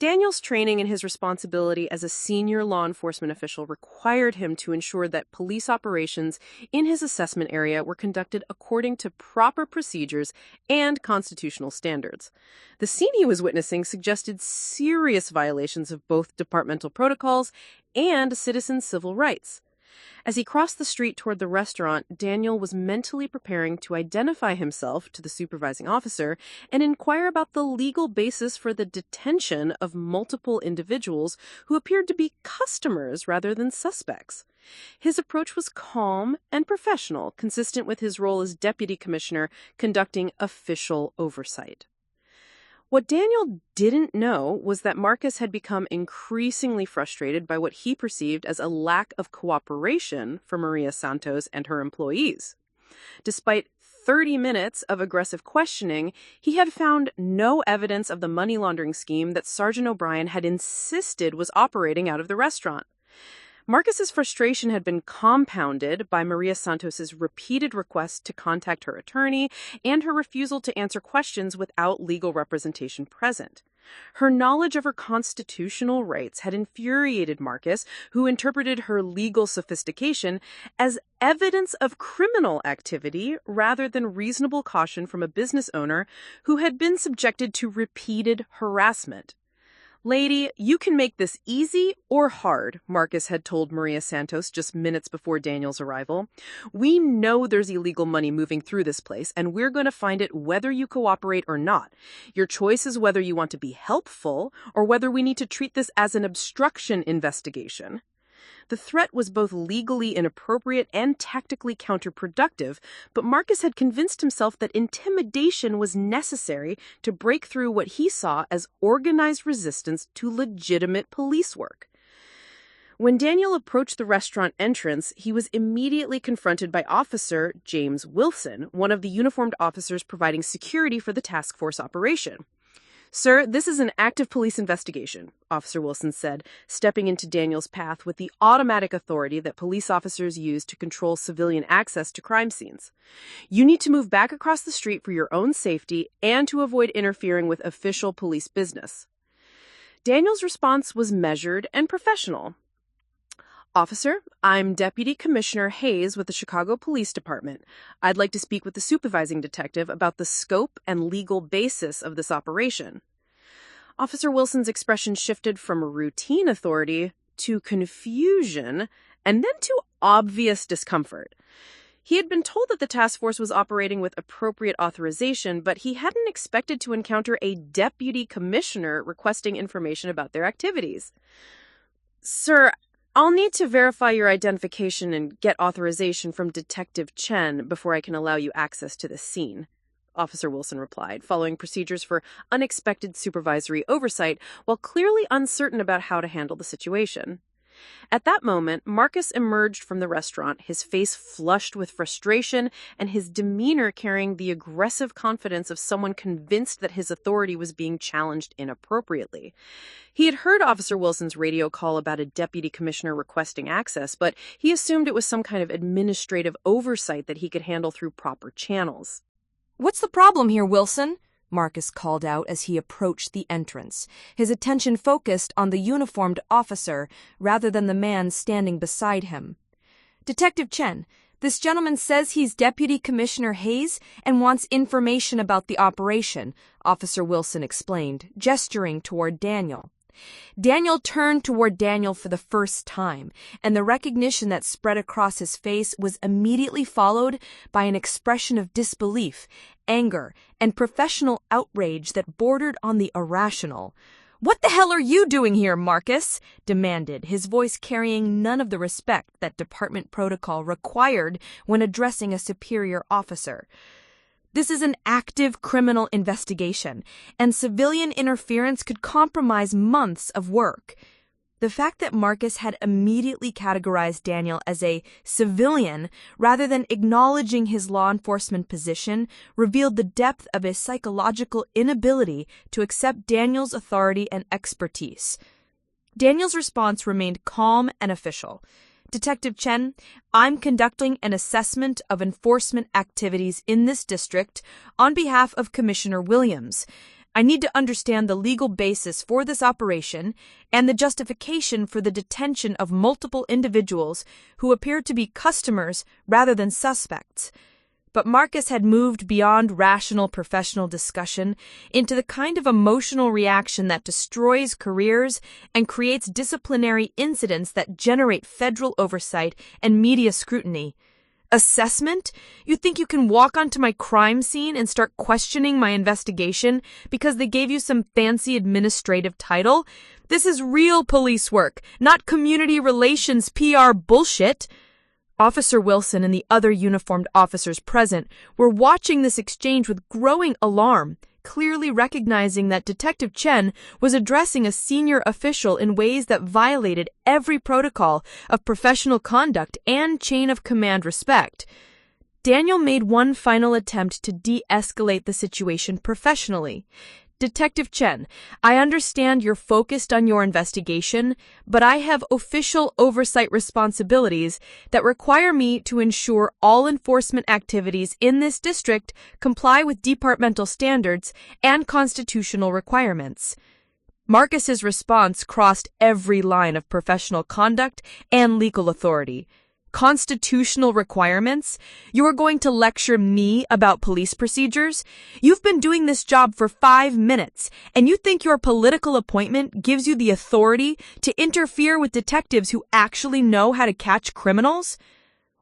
Daniel's training and his responsibility as a senior law enforcement official required him to ensure that police operations in his assessment area were conducted according to proper procedures and constitutional standards. The scene he was witnessing suggested serious violations of both departmental protocols and citizen civil rights. As he crossed the street toward the restaurant, Daniel was mentally preparing to identify himself to the supervising officer and inquire about the legal basis for the detention of multiple individuals who appeared to be customers rather than suspects. His approach was calm and professional, consistent with his role as deputy commissioner conducting official oversight. What Daniel didn't know was that Marcus had become increasingly frustrated by what he perceived as a lack of cooperation from Maria Santos and her employees. Despite 30 minutes of aggressive questioning, he had found no evidence of the money laundering scheme that Sergeant O'Brien had insisted was operating out of the restaurant. Marcus's frustration had been compounded by Maria Santos's repeated requests to contact her attorney and her refusal to answer questions without legal representation present. Her knowledge of her constitutional rights had infuriated Marcus, who interpreted her legal sophistication as evidence of criminal activity rather than reasonable caution from a business owner who had been subjected to repeated harassment. "Lady, you can make this easy or hard," Marcus had told Maria Santos just minutes before Daniel's arrival. "We know there's illegal money moving through this place, and we're going to find it whether you cooperate or not. Your choice is whether you want to be helpful or whether we need to treat this as an obstruction investigation." The threat was both legally inappropriate and tactically counterproductive, but Marcus had convinced himself that intimidation was necessary to break through what he saw as organized resistance to legitimate police work. When Daniel approached the restaurant entrance, he was immediately confronted by Officer James Wilson, one of the uniformed officers providing security for the task force operation. "Sir, this is an active police investigation," Officer Wilson said, stepping into Daniel's path with the automatic authority that police officers use to control civilian access to crime scenes. "You need to move back across the street for your own safety and to avoid interfering with official police business." Daniel's response was measured and professional. "Officer, I'm Deputy Commissioner Hayes with the Chicago Police Department. I'd like to speak with the supervising detective about the scope and legal basis of this operation." Officer Wilson's expression shifted from routine authority to confusion and then to obvious discomfort. He had been told that the task force was operating with appropriate authorization, but he hadn't expected to encounter a deputy commissioner requesting information about their activities. "Sir, I'll need to verify your identification and get authorization from Detective Chen before I can allow you access to the scene," Officer Wilson replied, following procedures for unexpected supervisory oversight while clearly uncertain about how to handle the situation.
At that moment, Marcus emerged from the restaurant, his face flushed with frustration and his demeanor carrying the aggressive confidence of someone convinced that his authority was being challenged inappropriately. He had heard Officer Wilson's radio call about a deputy commissioner requesting access, but he assumed it was some kind of administrative oversight that he could handle through proper channels.
"What's the problem here, Wilson?" Marcus called out as he approached the entrance, his attention focused on the uniformed officer rather than the man standing beside him. "Detective Chen, this gentleman says he's Deputy Commissioner Hayes and wants information about the operation," Officer Wilson explained, gesturing toward Daniel. Daniel turned toward Daniel for the first time, and the recognition that spread across his face was immediately followed by an expression of disbelief, anger, and professional outrage that bordered on the irrational. "What the hell are you doing here, Marcus?" demanded, his voice carrying none of the respect that department protocol required when addressing a superior officer. "This is an active criminal investigation, and civilian interference could compromise months of work." The fact that Marcus had immediately categorized Daniel as a civilian rather than acknowledging his law enforcement position revealed the depth of his psychological inability to accept Daniel's authority and expertise. Daniel's response remained calm and official. "Detective Chen, I'm conducting an assessment of enforcement activities in this district on behalf of Commissioner Williams. I need to understand the legal basis for this operation and the justification for the detention of multiple individuals who appear to be customers rather than suspects." But Marcus had moved beyond rational professional discussion into the kind of emotional reaction that destroys careers and creates disciplinary incidents that generate federal oversight and media scrutiny. "Assessment? You think you can walk onto my crime scene and start questioning my investigation because they gave you some fancy administrative title? This is real police work, not community relations PR bullshit." Officer Wilson and the other uniformed officers present were watching this exchange with growing alarm, clearly recognizing that Detective Chen was addressing a senior official in ways that violated every protocol of professional conduct and chain of command respect. Daniel made one final attempt to de-escalate the situation professionally. "Detective Chen, I understand you're focused on your investigation, but I have official oversight responsibilities that require me to ensure all enforcement activities in this district comply with departmental standards and constitutional requirements." Marcus's response crossed every line of professional conduct and legal authority. "Constitutional requirements? You are going to lecture me about police procedures? You've been doing this job for 5 minutes, and you think your political appointment gives you the authority to interfere with detectives who actually know how to catch criminals?"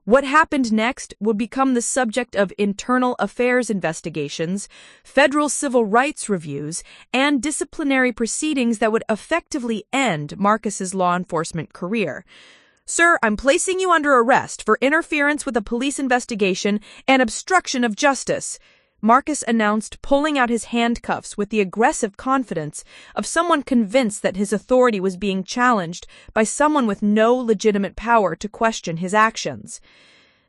What happened next would become the subject of internal affairs investigations, federal civil rights reviews, and disciplinary proceedings that would effectively end Marcus's law enforcement career. "Sir, I'm placing you under arrest for interference with a police investigation and obstruction of justice," Marcus announced, pulling out his handcuffs with the aggressive confidence of someone convinced that his authority was being challenged by someone with no legitimate power to question his actions.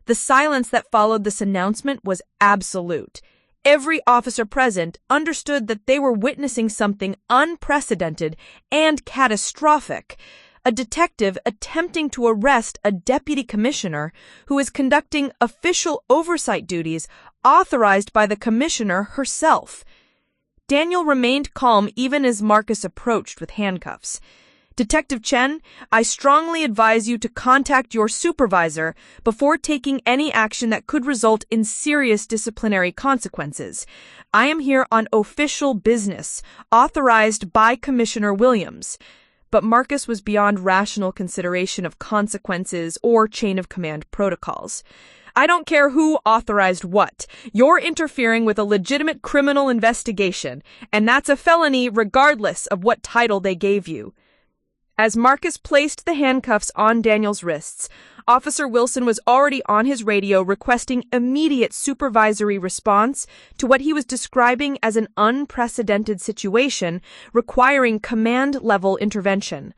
The silence that followed this announcement was absolute. Every officer present understood that they were witnessing something unprecedented and catastrophic. A detective attempting to arrest a deputy commissioner who is conducting official oversight duties authorized by the commissioner herself. Daniel remained calm even as Marcus approached with handcuffs. "Detective Chen, I strongly advise you to contact your supervisor before taking any action that could result in serious disciplinary consequences. I am here on official business, authorized by Commissioner Williams." But Marcus was beyond rational consideration of consequences or chain of command protocols. "I don't care who authorized what. You're interfering with a legitimate criminal investigation, and that's a felony regardless of what title they gave you." As Marcus placed the handcuffs on Daniel's wrists, Officer Wilson was already on his radio requesting immediate supervisory response to what he was describing as an unprecedented situation requiring command-level intervention.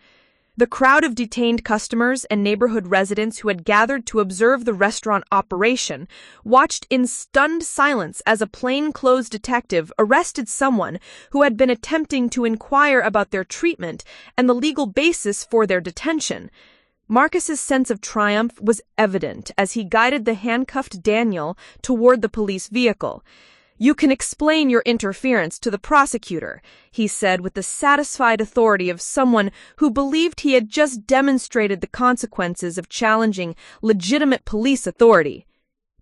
The crowd of detained customers and neighborhood residents who had gathered to observe the restaurant operation watched in stunned silence as a plainclothes detective arrested someone who had been attempting to inquire about their treatment and the legal basis for their detention. Marcus's sense of triumph was evident as he guided the handcuffed Daniel toward the police vehicle. "You can explain your interference to the prosecutor," he said with the satisfied authority of someone who believed he had just demonstrated the consequences of challenging legitimate police authority.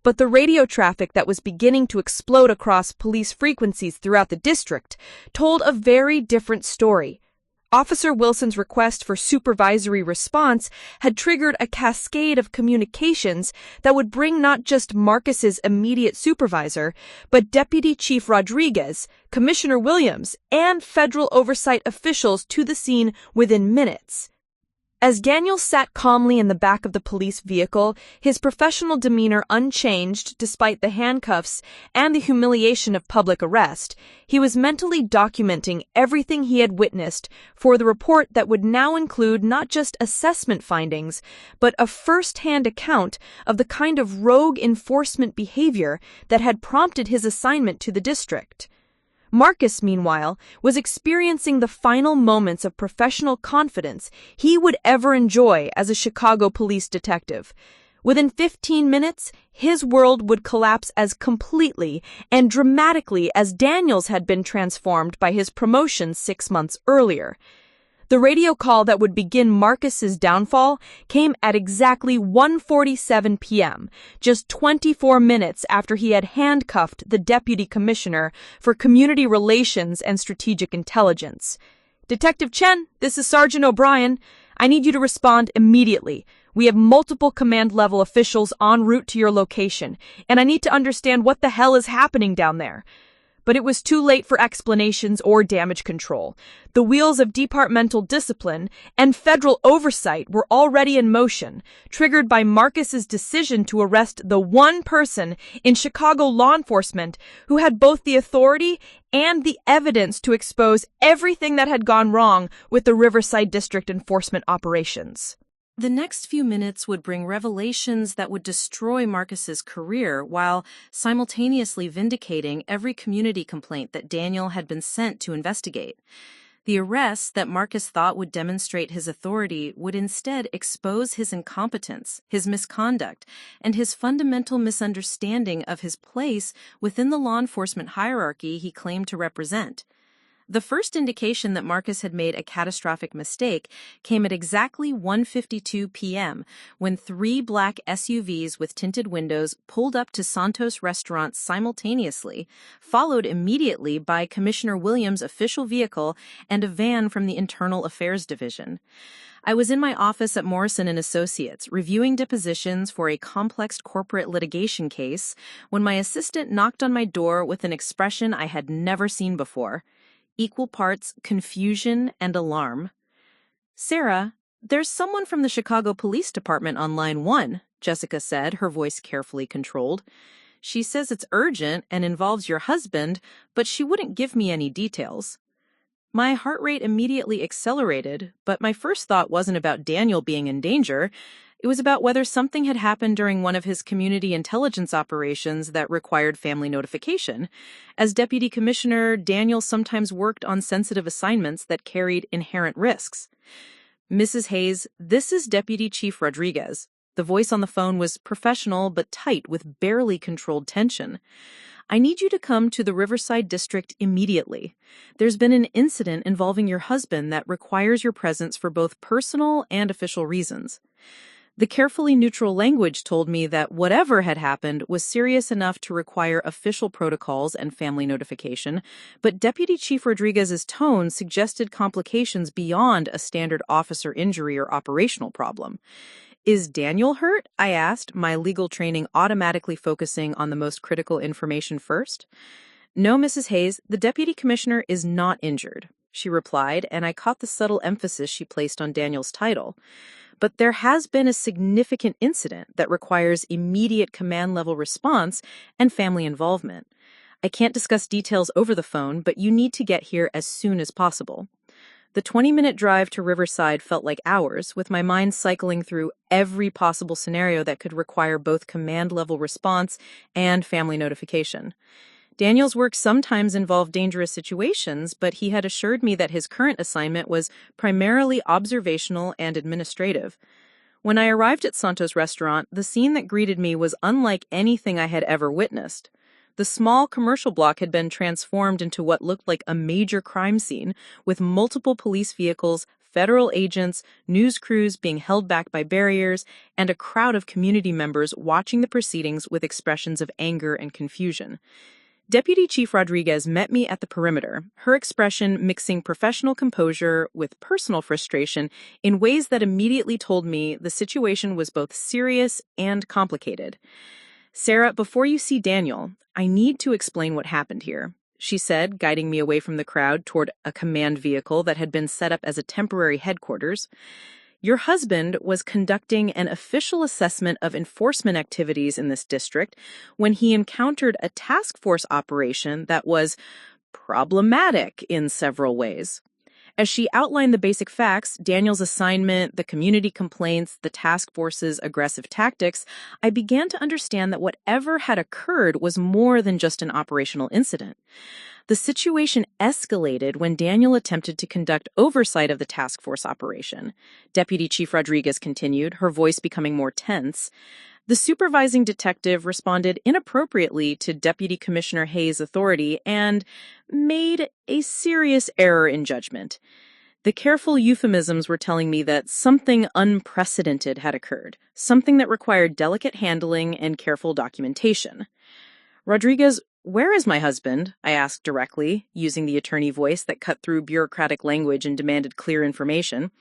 But the radio traffic that was beginning to explode across police frequencies throughout the district told a very different story. Officer Wilson's request for supervisory response had triggered a cascade of communications that would bring not just Marcus's immediate supervisor, but Deputy Chief Rodriguez, Commissioner Williams, and federal oversight officials to the scene within minutes. As Daniel sat calmly in the back of the police vehicle, his professional demeanor unchanged despite the handcuffs and the humiliation of public arrest, he was mentally documenting everything he had witnessed for the report that would now include not just assessment findings, but a first-hand account of the kind of rogue enforcement behavior that had prompted his assignment to the district. Marcus, meanwhile, was experiencing the final moments of professional confidence he would ever enjoy as a Chicago police detective. Within 15 minutes, his world would collapse as completely and dramatically as Daniel's had been transformed by his promotion 6 months earlier. The radio call that would begin Marcus's downfall came at exactly 1:47 p.m., just 24 minutes after he had handcuffed the deputy commissioner for community relations and strategic intelligence. "Detective Chen, this is Sergeant O'Brien. I need you to respond immediately. We have multiple command-level officials en route to your location, and I need to understand what the hell is happening down there." But it was too late for explanations or damage control. The wheels of departmental discipline and federal oversight were already in motion, triggered by Marcus's decision to arrest the one person in Chicago law enforcement who had both the authority and the evidence to expose everything that had gone wrong with the Riverside District enforcement operations.
The next few minutes would bring revelations that would destroy Marcus's career while simultaneously vindicating every community complaint that Daniel had been sent to investigate. The arrests that Marcus thought would demonstrate his authority would instead expose his incompetence, his misconduct, and his fundamental misunderstanding of his place within the law enforcement hierarchy he claimed to represent. The first indication that Marcus had made a catastrophic mistake came at exactly 1:52 p.m. when 3 black SUVs with tinted windows pulled up to Santos Restaurant simultaneously, followed immediately by Commissioner Williams' official vehicle and a van from the Internal Affairs Division. I was in my office at Morrison & Associates, reviewing depositions for a complex corporate litigation case, when my assistant knocked on my door with an expression I had never seen before. Equal parts confusion and alarm. "Sarah, there's someone from the Chicago Police Department on line 1, Jessica said, her voice carefully controlled. "She says it's urgent and involves your husband, but she wouldn't give me any details." My heart rate immediately accelerated, but my first thought wasn't about Daniel being in danger. It was about whether something had happened during one of his community intelligence operations that required family notification. As deputy commissioner, Daniel sometimes worked on sensitive assignments that carried inherent risks. "Mrs. Hayes, this is Deputy Chief Rodriguez." The voice on the phone was professional but tight with barely controlled tension. "I need you to come to the Riverside District immediately. There's been an incident involving your husband that requires your presence for both personal and official reasons." The carefully neutral language told me that whatever had happened was serious enough to require official protocols and family notification, but Deputy Chief Rodriguez's tone suggested complications beyond a standard officer injury or operational problem. "Is Daniel hurt?" I asked, my legal training automatically focusing on the most critical information first. "No, Mrs. Hayes, the Deputy Commissioner is not injured," she replied, and I caught the subtle emphasis she placed on Daniel's title. "But there has been a significant incident that requires immediate command-level response and family involvement. I can't discuss details over the phone, but you need to get here as soon as possible."
The 20-minute drive to Riverside felt like hours, with my mind cycling through every possible scenario that could require both command-level response and family notification. Daniel's work sometimes involved dangerous situations, but he had assured me that his current assignment was primarily observational and administrative. When I arrived at Santos Restaurant, the scene that greeted me was unlike anything I had ever witnessed. The small commercial block had been transformed into what looked like a major crime scene, with multiple police vehicles, federal agents, news crews being held back by barriers, and a crowd of community members watching the proceedings with expressions of anger and confusion. Deputy Chief Rodriguez met me at the perimeter, her expression mixing professional composure with personal frustration in ways that immediately told me the situation was both serious and complicated. "Sarah, before you see Daniel, I need to explain what happened here," she said, guiding me away from the crowd toward a command vehicle that had been set up as a temporary headquarters. "Your husband was conducting an official assessment of enforcement activities in this district when he encountered a task force operation that was problematic in several ways." As she outlined the basic facts, Daniel's assignment, the community complaints, the task force's aggressive tactics, I began to understand that whatever had occurred was more than just an operational incident. The situation escalated when Daniel attempted to conduct oversight of the task force operation. Deputy Chief Rodriguez continued, her voice becoming more tense. The supervising detective responded inappropriately to Deputy Commissioner Hayes' authority and made a serious error in judgment. The careful euphemisms were telling me that something unprecedented had occurred, something that required delicate handling and careful documentation. "Rodriguez, where is my husband?" I asked directly, using the attorney voice that cut through bureaucratic language and demanded clear information.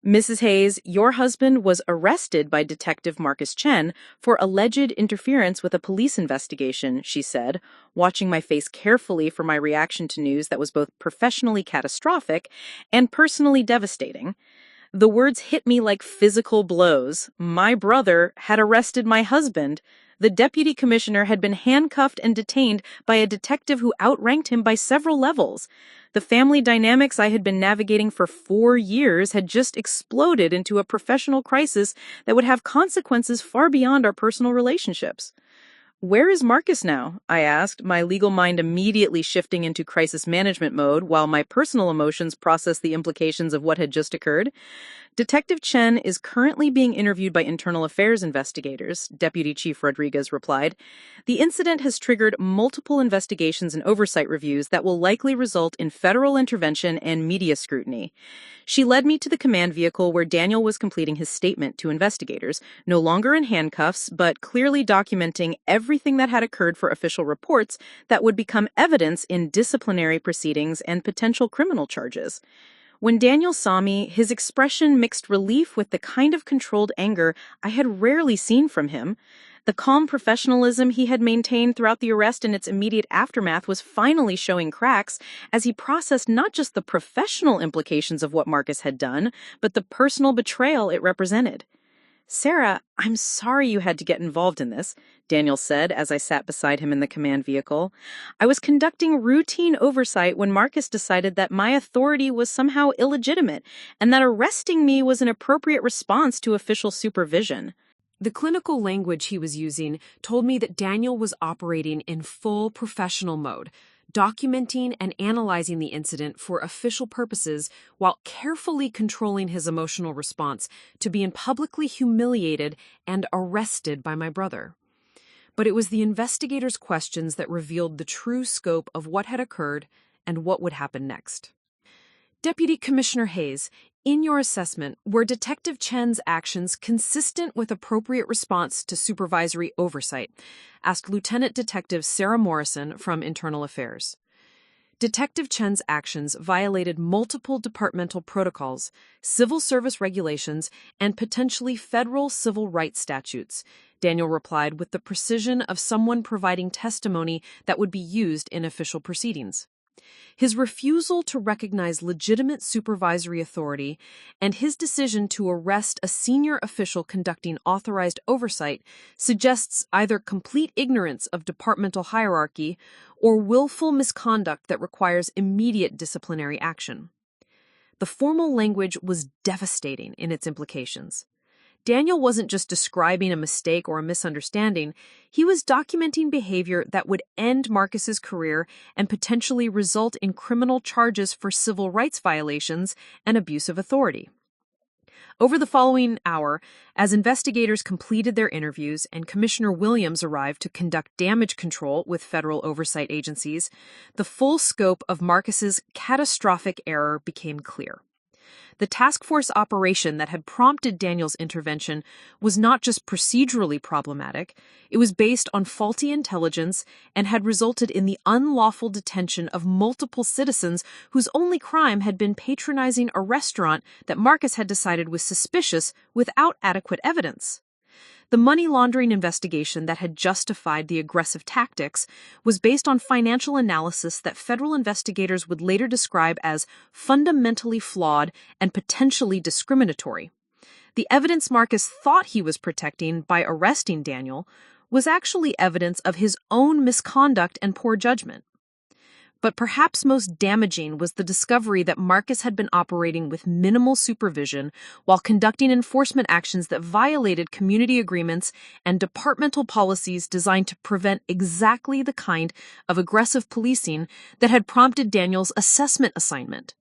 "Mrs. Hayes, your husband was arrested by Detective Marcus Chen for alleged interference with a police investigation," she said, watching my face carefully for my reaction to news that was both professionally catastrophic and personally devastating. The words hit me like physical blows. My brother had arrested my husband. The deputy commissioner had been handcuffed and detained by a detective who outranked him by several levels. The family dynamics I had been navigating for 4 years had just exploded into a professional crisis that would have consequences far beyond our personal relationships. "Where is Marcus now?" I asked, my legal mind immediately shifting into crisis management mode while my personal emotions processed the implications of what had just occurred. "Detective Chen is currently being interviewed by internal affairs investigators," Deputy Chief Rodriguez replied. "The incident has triggered multiple investigations and oversight reviews that will likely result in federal intervention and media scrutiny." She led me to the command vehicle where Daniel was completing his statement to investigators, no longer in handcuffs, but clearly documenting everything that had occurred for official reports that would become evidence in disciplinary proceedings and potential criminal charges. When Daniel saw me, his expression mixed relief with the kind of controlled anger I had rarely seen from him. The calm professionalism he had maintained throughout the arrest and its immediate aftermath was finally showing cracks as he processed not just the professional implications of what Marcus had done, but the personal betrayal it represented. "Sarah, I'm sorry you had to get involved in this," Daniel said as I sat beside him in the command vehicle. "I was conducting routine oversight when Marcus decided that my authority was somehow illegitimate and that arresting me was an appropriate response to official supervision."
The clinical language he was using told me that Daniel was operating in full professional mode, documenting and analyzing the incident for official purposes while carefully controlling his emotional response to being publicly humiliated and arrested by my brother. But it was the investigators' questions that revealed the true scope of what had occurred and what would happen next. "Deputy Commissioner Hayes, in your assessment, were Detective Chen's actions consistent with appropriate response to supervisory oversight?" asked Lieutenant Detective Sarah Morrison from Internal Affairs. Detective Chen's actions violated multiple departmental protocols, civil service regulations, and potentially federal civil rights statutes, Daniel replied with the precision of someone providing testimony that would be used in official proceedings. His refusal to recognize legitimate supervisory authority and his decision to arrest a senior official conducting authorized oversight suggests either complete ignorance of departmental hierarchy or willful misconduct that requires immediate disciplinary action. The formal language was devastating in its implications. Daniel wasn't just describing a mistake or a misunderstanding, he was documenting behavior that would end Marcus's career and potentially result in criminal charges for civil rights violations and abuse of authority. Over the following hour, as investigators completed their interviews and Commissioner Williams arrived to conduct damage control with federal oversight agencies, the full scope of Marcus's catastrophic error became clear. The task force operation that had prompted Daniel's intervention was not just procedurally problematic, it was based on faulty intelligence and had resulted in the unlawful detention of multiple citizens whose only crime had been patronizing a restaurant that Marcus had decided was suspicious without adequate evidence. The money laundering investigation that had justified the aggressive tactics was based on financial analysis that federal investigators would later describe as fundamentally flawed and potentially discriminatory. The evidence Marcus thought he was protecting by arresting Daniel was actually evidence of his own misconduct and poor judgment. But perhaps most damaging was the discovery that Marcus had been operating with minimal supervision while conducting enforcement actions that violated community agreements and departmental policies designed to prevent exactly the kind of aggressive policing that had prompted Daniel's assessment assignment.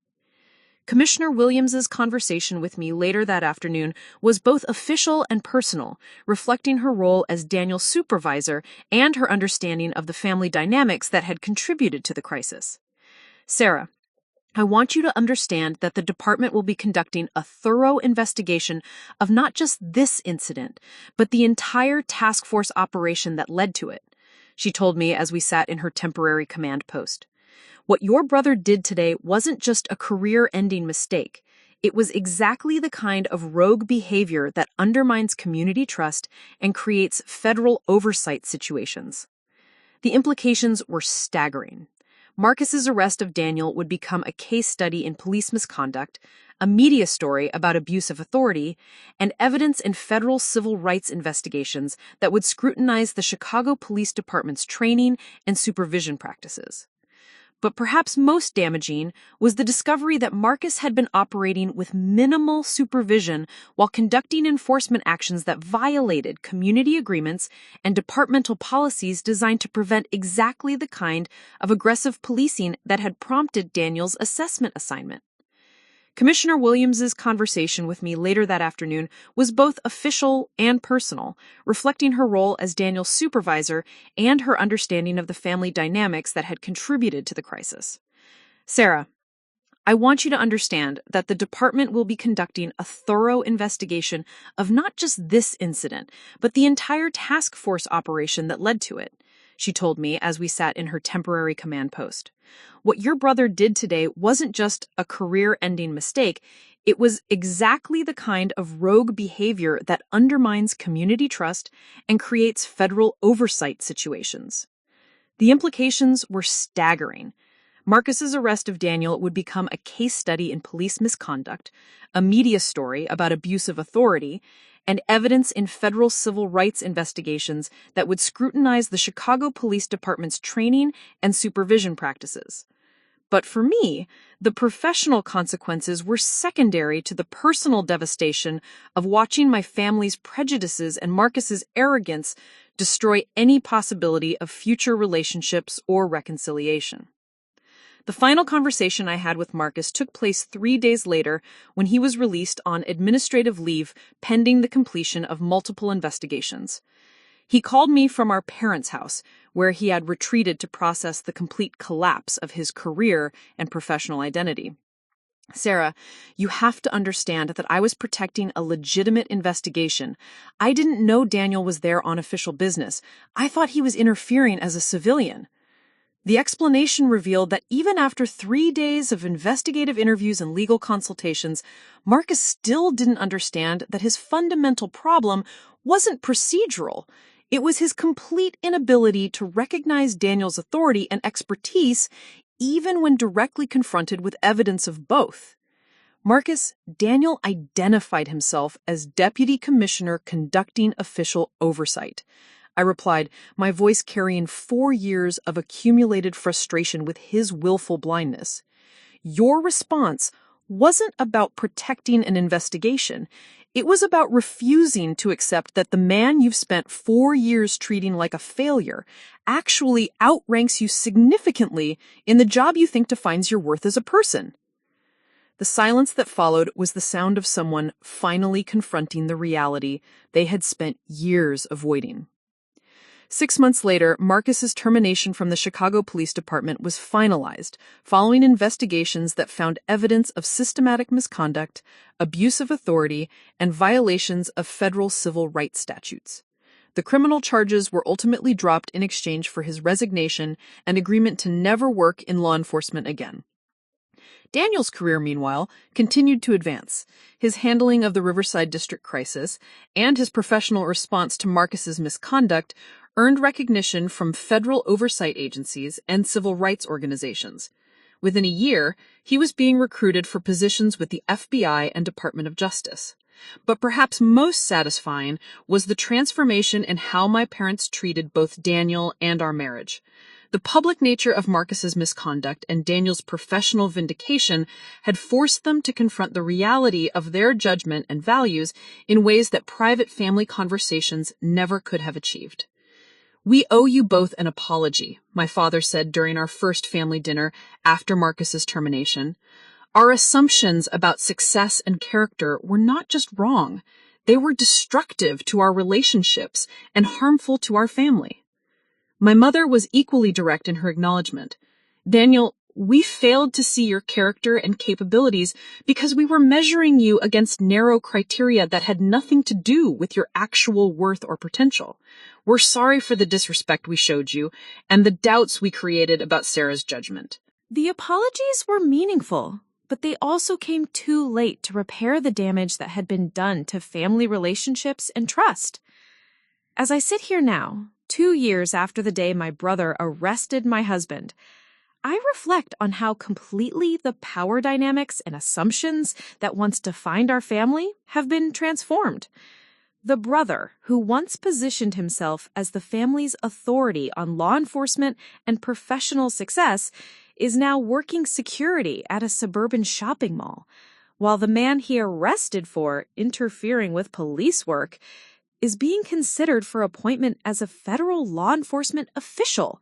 Commissioner Williams's conversation with me later that afternoon was both official and personal, reflecting her role as Daniel's supervisor and her understanding of the family dynamics that had contributed to the crisis. Sarah, I want you to understand that the department will be conducting a thorough investigation of not just this incident, but the entire task force operation that led to it, she told me as we sat in her temporary command post. What your brother did today wasn't just a career-ending mistake. It was exactly the kind of rogue behavior that undermines community trust and creates federal oversight situations. The implications were staggering. Marcus's arrest of Daniel would become a case study in police misconduct, a media story about abuse of authority, and evidence in federal civil rights investigations that would scrutinize the Chicago Police Department's training and supervision practices. But perhaps most damaging was the discovery that Marcus had been operating with minimal supervision while conducting enforcement actions that violated community agreements and departmental policies designed to prevent exactly the kind of aggressive policing that had prompted Daniel's assessment assignment. Commissioner Williams's conversation with me later that afternoon was both official and personal, reflecting her role as Daniel's supervisor and her understanding of the family dynamics that had contributed to the crisis. Sarah, I want you to understand that the department will be conducting a thorough investigation of not just this incident, but the entire task force operation that led to it, she told me as we sat in her temporary command post. What your brother did today wasn't just a career-ending mistake, it was exactly the kind of rogue behavior that undermines community trust and creates federal oversight situations. The implications were staggering. Marcus's arrest of Daniel would become a case study in police misconduct, a media story about abuse of authority, and evidence in federal civil rights investigations that would scrutinize the Chicago Police Department's training and supervision practices. But for me, the professional consequences were secondary to the personal devastation of watching my family's prejudices and Marcus's arrogance destroy any possibility of future relationships or reconciliation. The final conversation I had with Marcus took place 3 days later when he was released on administrative leave pending the completion of multiple investigations. He called me from our parents' house, where he had retreated to process the complete collapse of his career and professional identity. Sarah, you have to understand that I was protecting a legitimate investigation. I didn't know Daniel was there on official business. I thought he was interfering as a civilian. The explanation revealed that even after 3 days of investigative interviews and legal consultations, Marcus still didn't understand that his fundamental problem wasn't procedural. It was his complete inability to recognize Daniel's authority and expertise, even when directly confronted with evidence of both. Daniel identified himself as deputy commissioner conducting official oversight. I replied, my voice carrying 4 years of accumulated frustration with his willful blindness. Your response
wasn't about protecting an investigation. It was about refusing to accept that the man you've spent 4 years treating like a failure actually outranks you significantly in the job you think defines your worth as a person. The silence that followed was the sound of someone finally confronting the reality they had spent years avoiding. 6 months later, Marcus's termination from the Chicago Police Department was finalized, following investigations that found evidence of systematic misconduct, abuse of authority, and violations of federal civil rights statutes. The criminal charges were ultimately dropped in exchange for his resignation and agreement to never work in law enforcement again. Daniel's career, meanwhile, continued to advance. His handling of the Riverside District crisis and his professional response to Marcus's misconduct earned recognition from federal oversight agencies and civil rights organizations. Within a year, he was being recruited for positions with the FBI and Department of Justice. But perhaps most satisfying was the transformation in how my parents treated both Daniel and our marriage. The public nature of Marcus's misconduct and Daniel's professional vindication had forced them to confront the reality of their judgment and values in ways that private family conversations never could have achieved. "We owe you both an apology," my father said during our first family dinner after Marcus's termination. "Our assumptions about success and character were not just wrong, they were destructive to our relationships and harmful to our family." My mother was equally direct in her acknowledgement. "Daniel, we failed to see your character and capabilities because we were measuring you against narrow criteria that had nothing to do with your actual worth or potential. We're sorry for the disrespect we showed you and the doubts we created about Sarah's judgment."
The apologies were meaningful, but they also came too late to repair the damage that had been done to family relationships and trust. As I sit here now, 2 years after the day my brother arrested my husband, I reflect on how completely the power dynamics and assumptions that once defined our family have been transformed. The brother who once positioned himself as the family's authority on law enforcement and professional success is now working security at a suburban shopping mall, while the man he arrested for interfering with police work is being considered for appointment as a federal law enforcement official.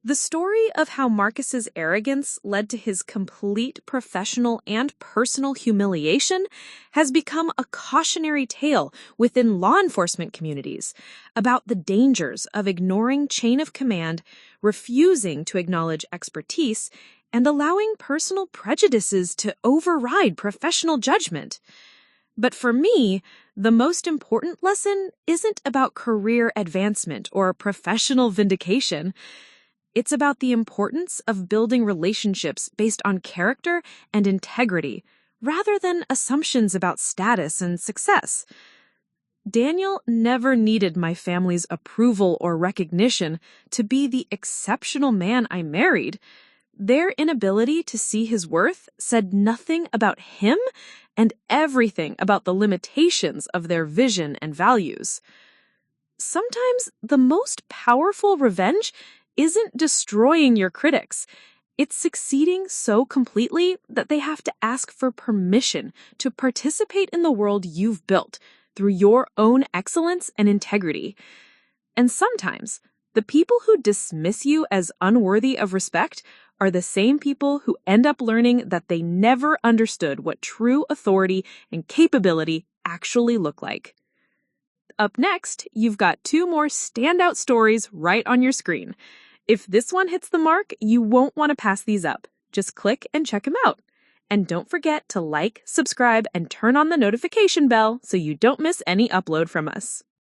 The story of how Marcus's arrogance led to his complete professional and personal humiliation has become a cautionary tale within law enforcement communities about the dangers of ignoring chain of command, refusing to acknowledge expertise, and allowing personal prejudices to override professional judgment. But for me, the most important lesson isn't about career advancement or professional vindication. It's about the importance of building relationships based on character and integrity, rather than assumptions about status and success. Daniel never needed my family's approval or recognition to be the exceptional man I married. Their inability to see his worth said nothing about him and everything about the limitations of their vision and values. Sometimes the most powerful revenge isn't destroying your critics. It's succeeding so completely that they have to ask for permission to participate in the world you've built through your own excellence and integrity. And sometimes, the people who dismiss you as unworthy of respect are the same people who end up learning that they never understood what true authority and capability actually look like. Up next, you've got 2 more standout stories right on your screen. If this one hits the mark, you won't want to pass these up. Just click and check them out. And don't forget to like, subscribe, and turn on the notification bell so you don't miss any upload from us.